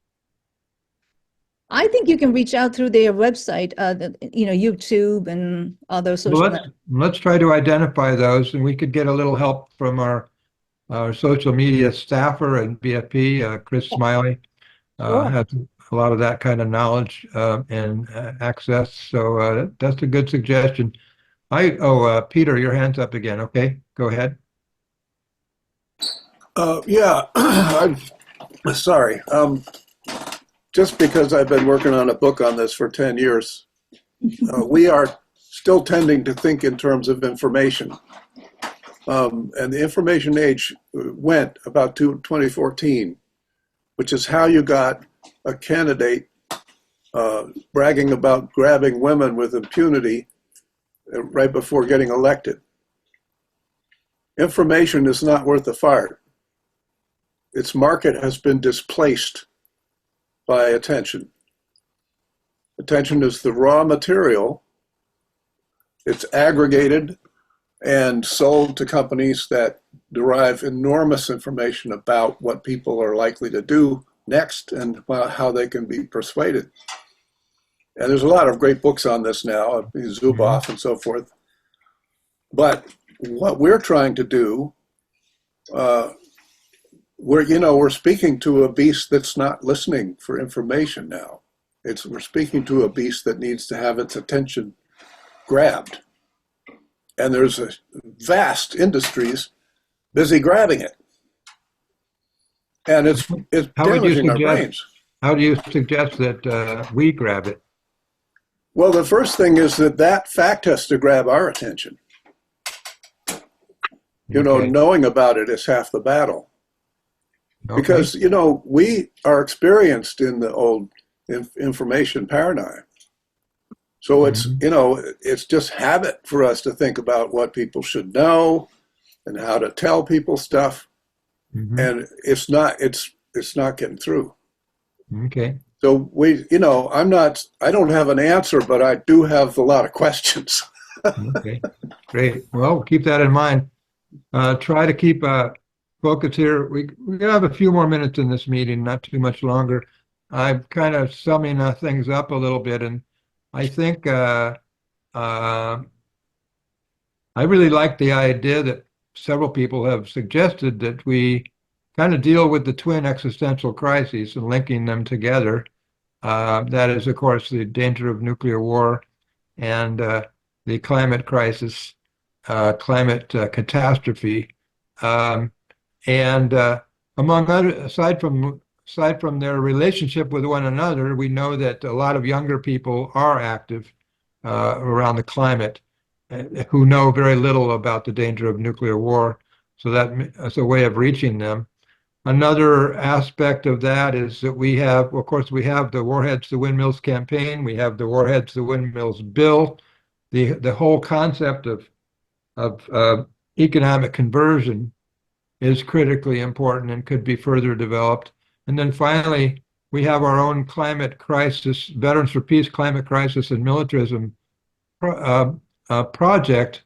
[SPEAKER 15] I think you can reach out through their website, YouTube and other social networks.
[SPEAKER 1] Let's try to identify those, and we could get a little help from our social media staffer and BFP, Chris Smiley.
[SPEAKER 15] Sure.
[SPEAKER 1] Has a lot of that kind of knowledge and access. So that's a good suggestion. Peter, your hand's up again. Okay, go ahead.
[SPEAKER 12] Yeah, I'm sorry. Just because I've been working on a book on this for 10 years, we are still tending to think in terms of information. And the information age went about 2014, which is how you got a candidate bragging about grabbing women with impunity right before getting elected. Information is not worth a fart. Its market has been displaced by attention. Attention is the raw material. It's aggregated and sold to companies that derive enormous information about what people are likely to do next and how they can be persuaded. And there's a lot of great books on this now, Zuboff and so forth. But what we're trying to do, we're speaking to a beast that's not listening for information now. We're speaking to a beast that needs to have its attention grabbed. And there's a vast industries busy grabbing it. And it's damaging our brains.
[SPEAKER 1] How do you suggest that we grab it?
[SPEAKER 12] Well, the first thing is that fact has to grab our attention. Knowing about it is half the battle. Okay. Because, we are experienced in the old information paradigm. So it's, it's just habit for us to think about what people should know and how to tell people stuff. And it's not getting through.
[SPEAKER 1] Okay.
[SPEAKER 12] So I don't have an answer, but I do have a lot of questions.
[SPEAKER 1] Okay, great. Well, keep that in mind. Try to keep focus here. We have a few more minutes in this meeting, not too much longer. I'm kind of summing things up a little bit, and I think I really like the idea that several people have suggested that we kind of deal with the twin existential crises and linking them together. That is, of course, the danger of nuclear war and the climate crisis, climate catastrophe, and among other, aside from their relationship with one another, we know that a lot of younger people are active around the climate who know very little about the danger of nuclear war. So that's a way of reaching them. Another aspect of that is that we have the Warheads to Windmills campaign. We have the Warheads to Windmills bill. The whole concept of economic conversion is critically important and could be further developed. And then finally, we have our own climate crisis, Veterans for Peace Climate Crisis and Militarism project,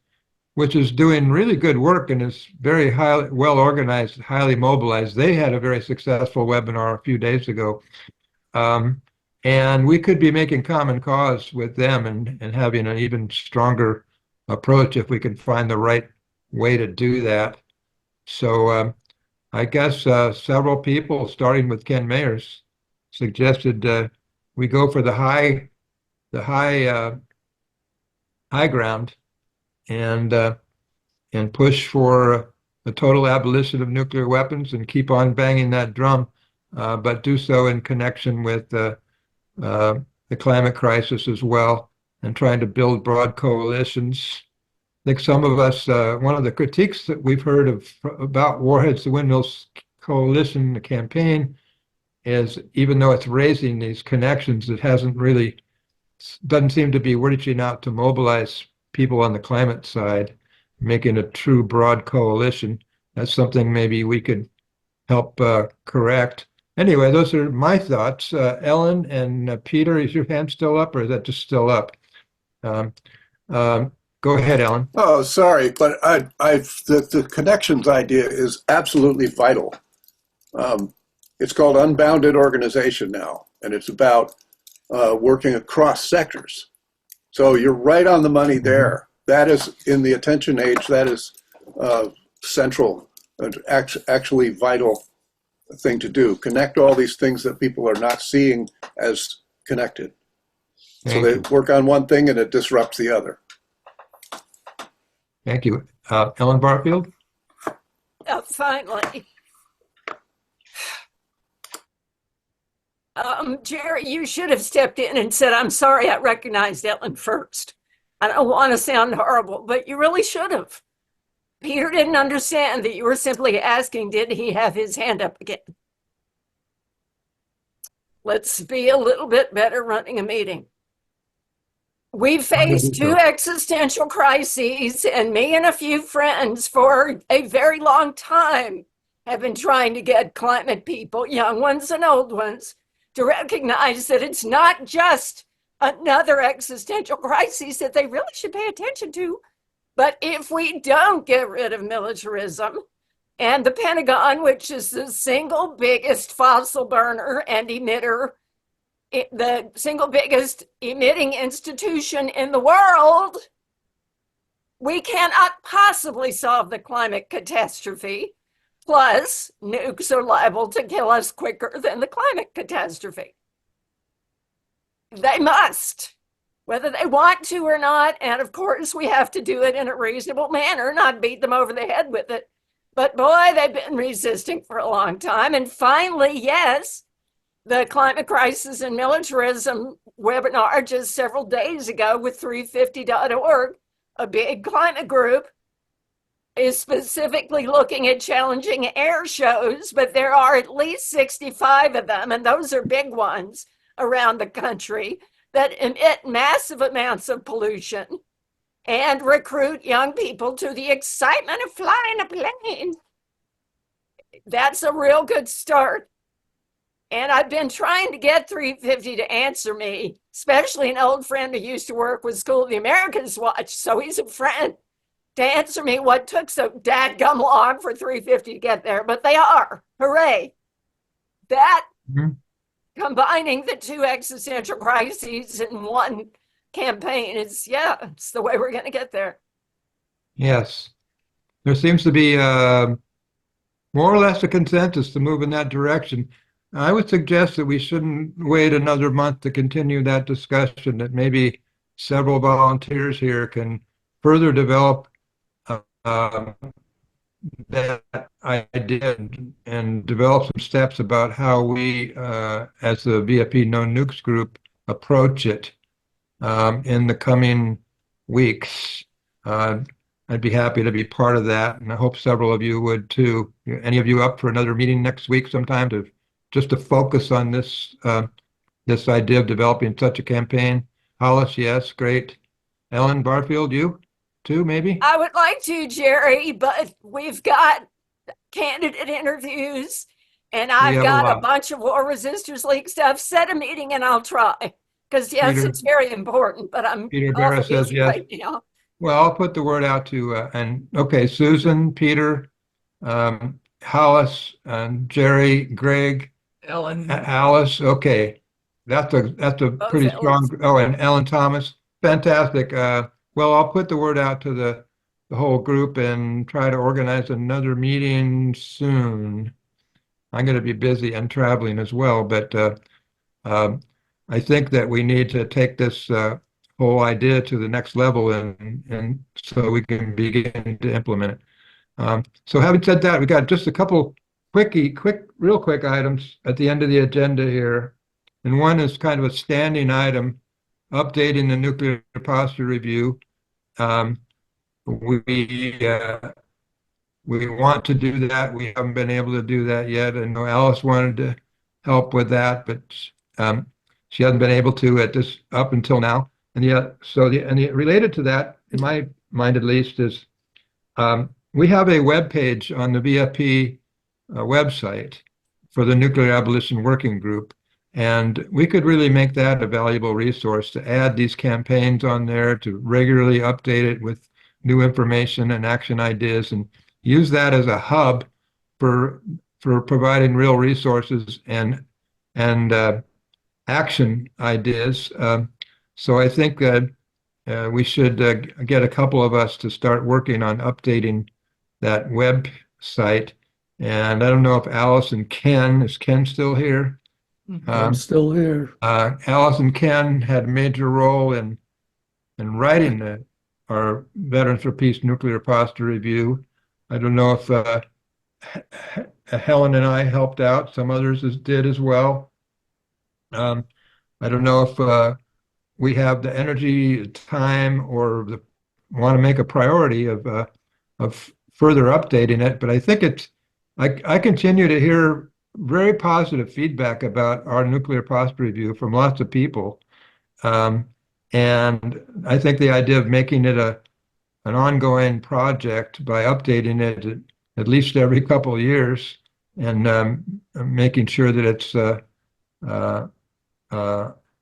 [SPEAKER 1] which is doing really good work and is very highly well organized, highly mobilized. They had a very successful webinar a few days ago. And we could be making common cause with them and having an even stronger approach if we can find the right way to do that. So I guess several people, starting with Ken Mayers, suggested we go for the high ground and push for the total abolition of nuclear weapons and keep on banging that drum, but do so in connection with the climate crisis as well, and trying to build broad coalitions. I think some of us, one of the critiques that we've heard about Warheads to Windmills Coalition, the campaign, is even though it's raising these connections, it doesn't seem to be reaching out to mobilize people on the climate side, making a true broad coalition. That's something maybe we could help correct. Anyway, those are my thoughts. Ellen and Peter, is your hand still up, or is that just still up? Go ahead, Ellen.
[SPEAKER 12] Oh, sorry, but the connections idea is absolutely vital. It's called unbounded organization now, and it's about working across sectors. So you're right on the money there. That is, in the attention age, that is central and actually vital thing to do. Connect all these things that people are not seeing as connected. So they work on one thing and it disrupts the other.
[SPEAKER 1] Thank you. Ellen Barfield?
[SPEAKER 11] Finally. Gerry, you should have stepped in and said, I'm sorry I recognized Ellen first. I don't want to sound horrible, but you really should have. Peter didn't understand that you were simply asking, did he have his hand up again? Let's be a little bit better running a meeting. We faced two existential crises, and me and a few friends for a very long time have been trying to get climate people, young ones and old ones, to recognize that it's not just another existential crisis that they really should pay attention to. But if we don't get rid of militarism and the Pentagon, which is the single biggest fossil burner and emitter, the single biggest emitting institution in the world, we cannot possibly solve the climate catastrophe. Plus, nukes are liable to kill us quicker than the climate catastrophe. They must, whether they want to or not. And of course, we have to do it in a reasonable manner, not beat them over the head with it. But boy, they've been resisting for a long time. And finally, yes, the Climate Crisis and Militarism webinar just several days ago with 350.org, a big climate group, is specifically looking at challenging air shows, but there are at least 65 of them, and those are big ones. around the country that emit massive amounts of pollution and recruit young people to the excitement of flying a plane. That's a real good start. And I've been trying to get 350 to answer me, especially an old friend who used to work with School of the Americans Watch, so he's a friend, to answer me what took so dadgum long for 350 to get there, but they are. Hooray. That, combining the two existential crises in one campaign is, it's the way we're going to get there.
[SPEAKER 1] Yes. There seems to be more or less a consensus to move in that direction. I would suggest that we shouldn't wait another month to continue that discussion, that maybe several volunteers here can further develop that idea and develop some steps about how we, as the VFP No Nukes group, approach it in the coming weeks. I'd be happy to be part of that, and I hope several of you would too. Any of you up for another meeting next week sometime to just to focus on this this idea of developing such a campaign? Hollis, yes, great. Ellen Barfield, you too, maybe?
[SPEAKER 11] I would like to, Gerry, but we've got candidate interviews and I've got a bunch of War Resisters League stuff. Set a meeting and I'll try. Because yes,
[SPEAKER 1] Peter,
[SPEAKER 11] it's very important, but I'm
[SPEAKER 1] Peter Barra says yes.
[SPEAKER 11] Right now.
[SPEAKER 1] Well, I'll put the word out to and okay, Susan, Peter, Hollis, and Gerry, Greg,
[SPEAKER 6] Ellen,
[SPEAKER 1] Alice. Okay, that's a pretty strong. Oh, and Ellen Thomas, fantastic. Well, I'll put the word out to the whole group and try to organize another meeting soon. I'm going to be busy and traveling as well, but I think that we need to take this whole idea to the next level and so we can begin to implement it. So having said that, we got just a couple real quick items at the end of the agenda here. And one is kind of a standing item, updating the nuclear posture review. We want to do that. We haven't been able to do that yet. I know Alice wanted to help with that, but she hasn't been able to up until now. And yet, related to that, in my mind at least, is we have a web page on the VFP website for the Nuclear Abolition Working Group, and we could really make that a valuable resource to add these campaigns on there, to regularly update it with new information and action ideas, and use that as a hub for providing real resources and action ideas. So I think that we should get a couple of us to start working on updating that website. And I don't know if Alice and Ken, is Ken still here?
[SPEAKER 4] I'm still here.
[SPEAKER 1] Alice and Ken had a major role in writing our Veterans for Peace Nuclear Posture Review. I don't know if Helen and I helped out. Some others did as well. I don't know if we have the energy, time, or want to make a priority of further updating it. But I think I continue to hear very positive feedback about our nuclear posture review from lots of people. And I think the idea of making it an ongoing project by updating it at least every couple of years and making sure that it's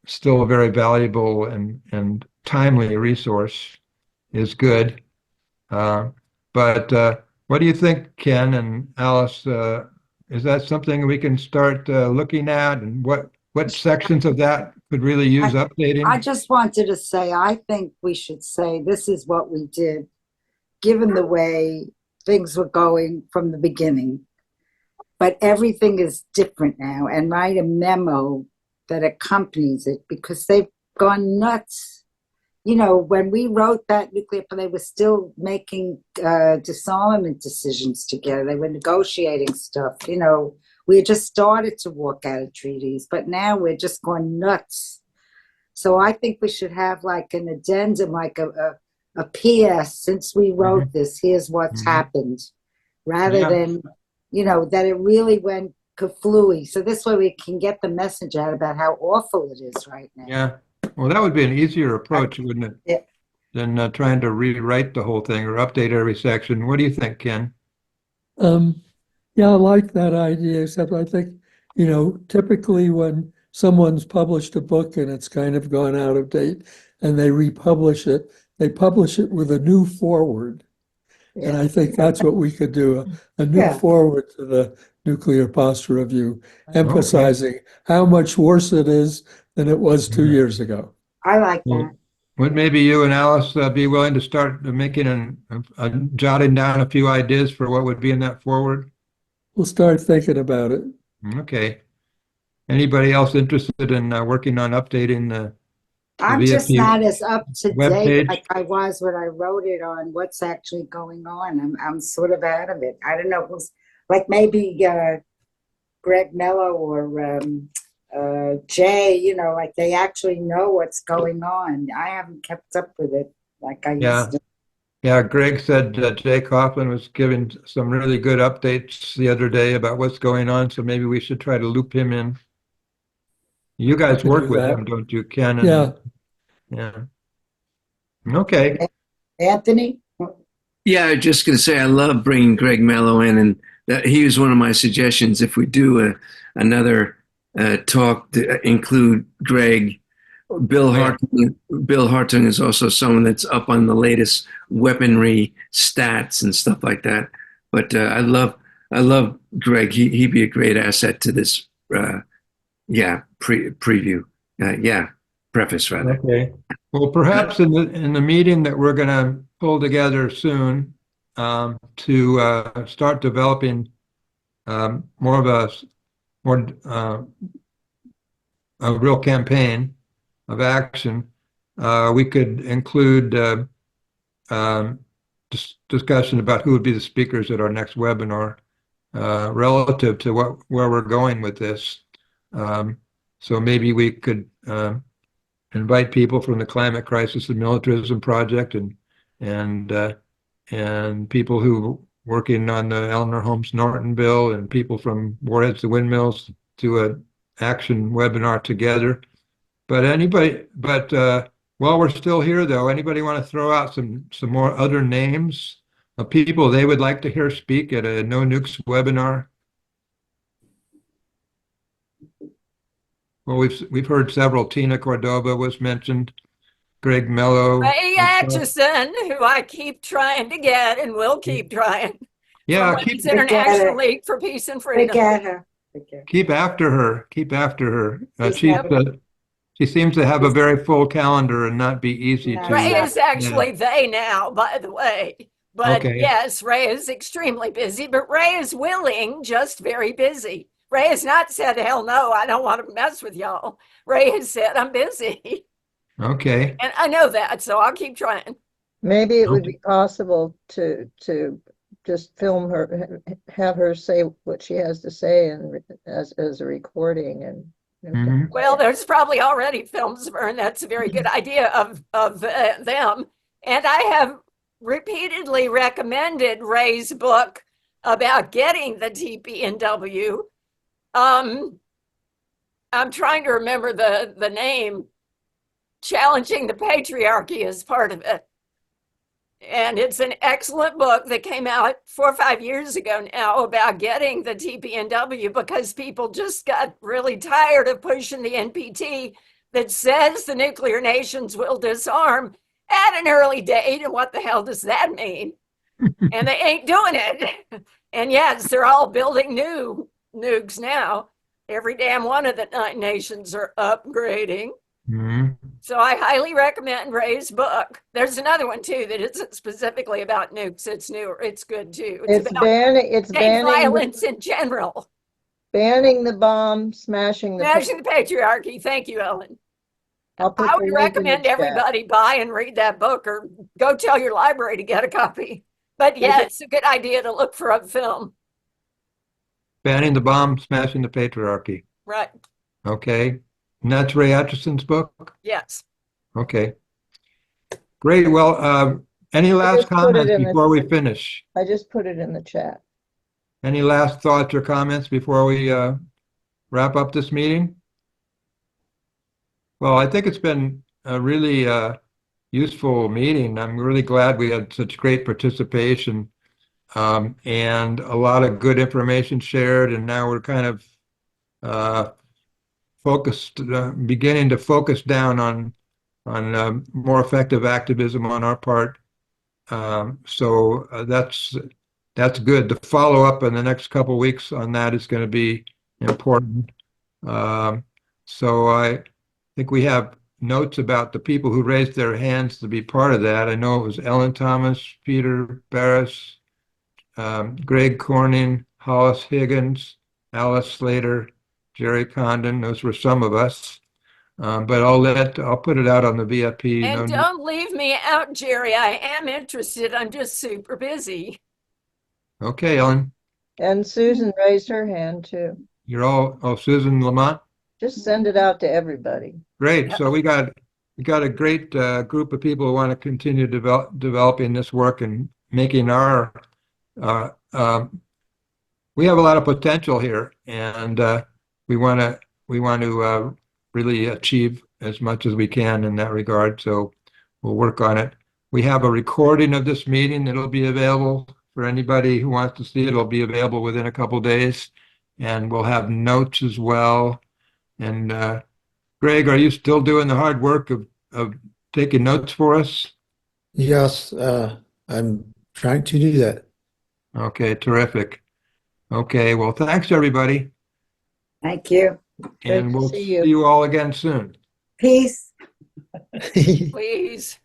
[SPEAKER 1] still a very valuable and timely resource is good. But what do you think, Ken and Alice? Is that something we can start looking at, and what sections of that could really use updating?
[SPEAKER 2] I just wanted to say, I think we should say this is what we did, given the way things were going from the beginning. But everything is different now, and write a memo that accompanies it, because they've gone nuts. You know, when we wrote that nuclear, they were still making disarmament decisions together. They were negotiating stuff. You know, we had just started to walk out of treaties, but now we're just going nuts. So I think we should have like an addendum, like a PS, since we wrote this, here's what's happened, rather than, you know, that it really went kaflooey. So this way we can get the message out about how awful it is right now.
[SPEAKER 1] Yeah. Well, that would be an easier approach, wouldn't it?
[SPEAKER 2] Yeah.
[SPEAKER 1] Than trying to rewrite the whole thing or update every section. What do you think, Ken?
[SPEAKER 4] Yeah, I like that idea, except I think, typically when someone's published a book and it's kind of gone out of date and they republish it, they publish it with a new forward.
[SPEAKER 5] Yeah.
[SPEAKER 4] And I think that's what we could do, a new forward to the Nuclear Posture Review, emphasizing how much worse it is than it was 2 years ago.
[SPEAKER 2] I like that.
[SPEAKER 1] Would maybe you and Alice be willing to start making jotting down a few ideas for what would be in that forward?
[SPEAKER 4] We'll start thinking about it.
[SPEAKER 1] Okay. Anybody else interested in working on updating the
[SPEAKER 2] I'm just
[SPEAKER 1] VFP
[SPEAKER 2] not as up to date
[SPEAKER 1] webpage?
[SPEAKER 2] like I was when I wrote it on what's actually going on. I'm sort of out of it. I don't know. It was like maybe Greg Mello or Jay, like they actually know what's going on. I haven't kept up with it like I used to.
[SPEAKER 1] Yeah, Greg said Jay Coughlin was giving some really good updates the other day about what's going on, so maybe we should try to loop him in. You guys work with him, don't you, Ken?
[SPEAKER 4] Yeah.
[SPEAKER 1] Yeah. Okay.
[SPEAKER 2] Anthony?
[SPEAKER 3] Yeah, I'm just going to say I love bringing Greg Mello in, and that he was one of my suggestions. If we do another talk to include Greg, Bill Hartung is also someone that's up on the latest weaponry stats and stuff like that. But I love Greg. He'd be a great asset to this. Preview. Preface rather.
[SPEAKER 1] Okay. Well, perhaps in the meeting that we're going to pull together soon to start developing more of a real campaign of action, we could include discussion about who would be the speakers at our next webinar relative to where we're going with this. So maybe we could invite people from the Climate Crisis and Militarism Project and people who working on the Eleanor Holmes Norton bill and people from Warheads to Windmills to an action webinar together. But while we're still here, though, anybody want to throw out some more other names of people they would like to hear speak at a No Nukes webinar? Well, we've heard several. Tina Cordova was mentioned, Greg Mello.
[SPEAKER 11] Ray Atchison, who I keep trying to get and will keep trying.
[SPEAKER 1] Yeah,
[SPEAKER 11] Women's International League for Peace and Freedom.
[SPEAKER 2] Forget her.
[SPEAKER 1] Keep after her. Keep after her. She seems to have a very full calendar and not be easy to.
[SPEAKER 11] Ray is actually they now, by the way. But
[SPEAKER 1] Okay.
[SPEAKER 11] yes, Ray is extremely busy, but Ray is willing, just very busy. Ray has not said, hell no, I don't want to mess with y'all. Ray has said, I'm busy.
[SPEAKER 1] Okay.
[SPEAKER 11] And I know that, so I'll keep trying.
[SPEAKER 5] Maybe it would be possible to just film her, have her say what she has to say, and as a recording. And
[SPEAKER 11] Well, there's probably already films of her, and that's a very good idea of them. And I have repeatedly recommended Ray's book about getting the TPNW. I'm trying to remember the name. Challenging the Patriarchy is part of it. And it's an excellent book that came out 4 or 5 years ago now about getting the TPNW, because people just got really tired of pushing the NPT that says the nuclear nations will disarm at an early date. And what the hell does that mean? And they ain't doing it. And yes, they're all building new nukes now. Every damn one of the 9 nations are upgrading. So I highly recommend Ray's book. There's another one too that isn't specifically about nukes. It's newer. It's good too.
[SPEAKER 5] It's
[SPEAKER 11] about
[SPEAKER 5] banning
[SPEAKER 11] violence in general.
[SPEAKER 5] Banning the bomb, smashing the
[SPEAKER 11] patriarchy. Thank you, Ellen.
[SPEAKER 5] I
[SPEAKER 11] would recommend everybody buy and read that book, or go tell your library to get a copy. But yeah, it's a good idea to look for a film.
[SPEAKER 1] Banning the bomb, smashing the patriarchy.
[SPEAKER 11] Right.
[SPEAKER 1] Okay. And that's Ray Atchison's book?
[SPEAKER 11] Yes.
[SPEAKER 1] Okay. Great. Well, any last comments before we finish?
[SPEAKER 5] I just put it in the chat.
[SPEAKER 1] Any last thoughts or comments before we wrap up this meeting? Well, I think it's been a really useful meeting. I'm really glad we had such great participation and a lot of good information shared. And now we're kind of focused, beginning to focus down on more effective activism on our part. So that's good. The follow up in the next couple of weeks on that is going to be important. So I think we have notes about the people who raised their hands to be part of that. I know it was Ellen Thomas, Peter Barris, Greg Corning, Hollis Higgins, Alice Slater, Gerry Condon. Those were some of us. But I'll put it out on the VFP.
[SPEAKER 11] And don't leave me out, Gerry. I am interested. I'm just super busy.
[SPEAKER 1] Okay, Ellen.
[SPEAKER 5] And Susan raised her hand too.
[SPEAKER 1] You're all, Susan Lamont?
[SPEAKER 5] Just send it out to everybody.
[SPEAKER 1] Great. So we got a great group of people who want to continue developing this work and making our we have a lot of potential here, and we want to really achieve as much as we can in that regard. So we'll work on it. We have a recording of this meeting. It'll be available for anybody who wants to see it. It'll be available within a couple days, and we'll have notes as well. And Greg, are you still doing the hard work of taking notes for us?
[SPEAKER 10] Yes, I'm trying to do that.
[SPEAKER 1] Okay, terrific. Okay, well, thanks everybody.
[SPEAKER 2] Thank you.
[SPEAKER 1] And we'll see you all again soon.
[SPEAKER 2] Peace.
[SPEAKER 11] Please.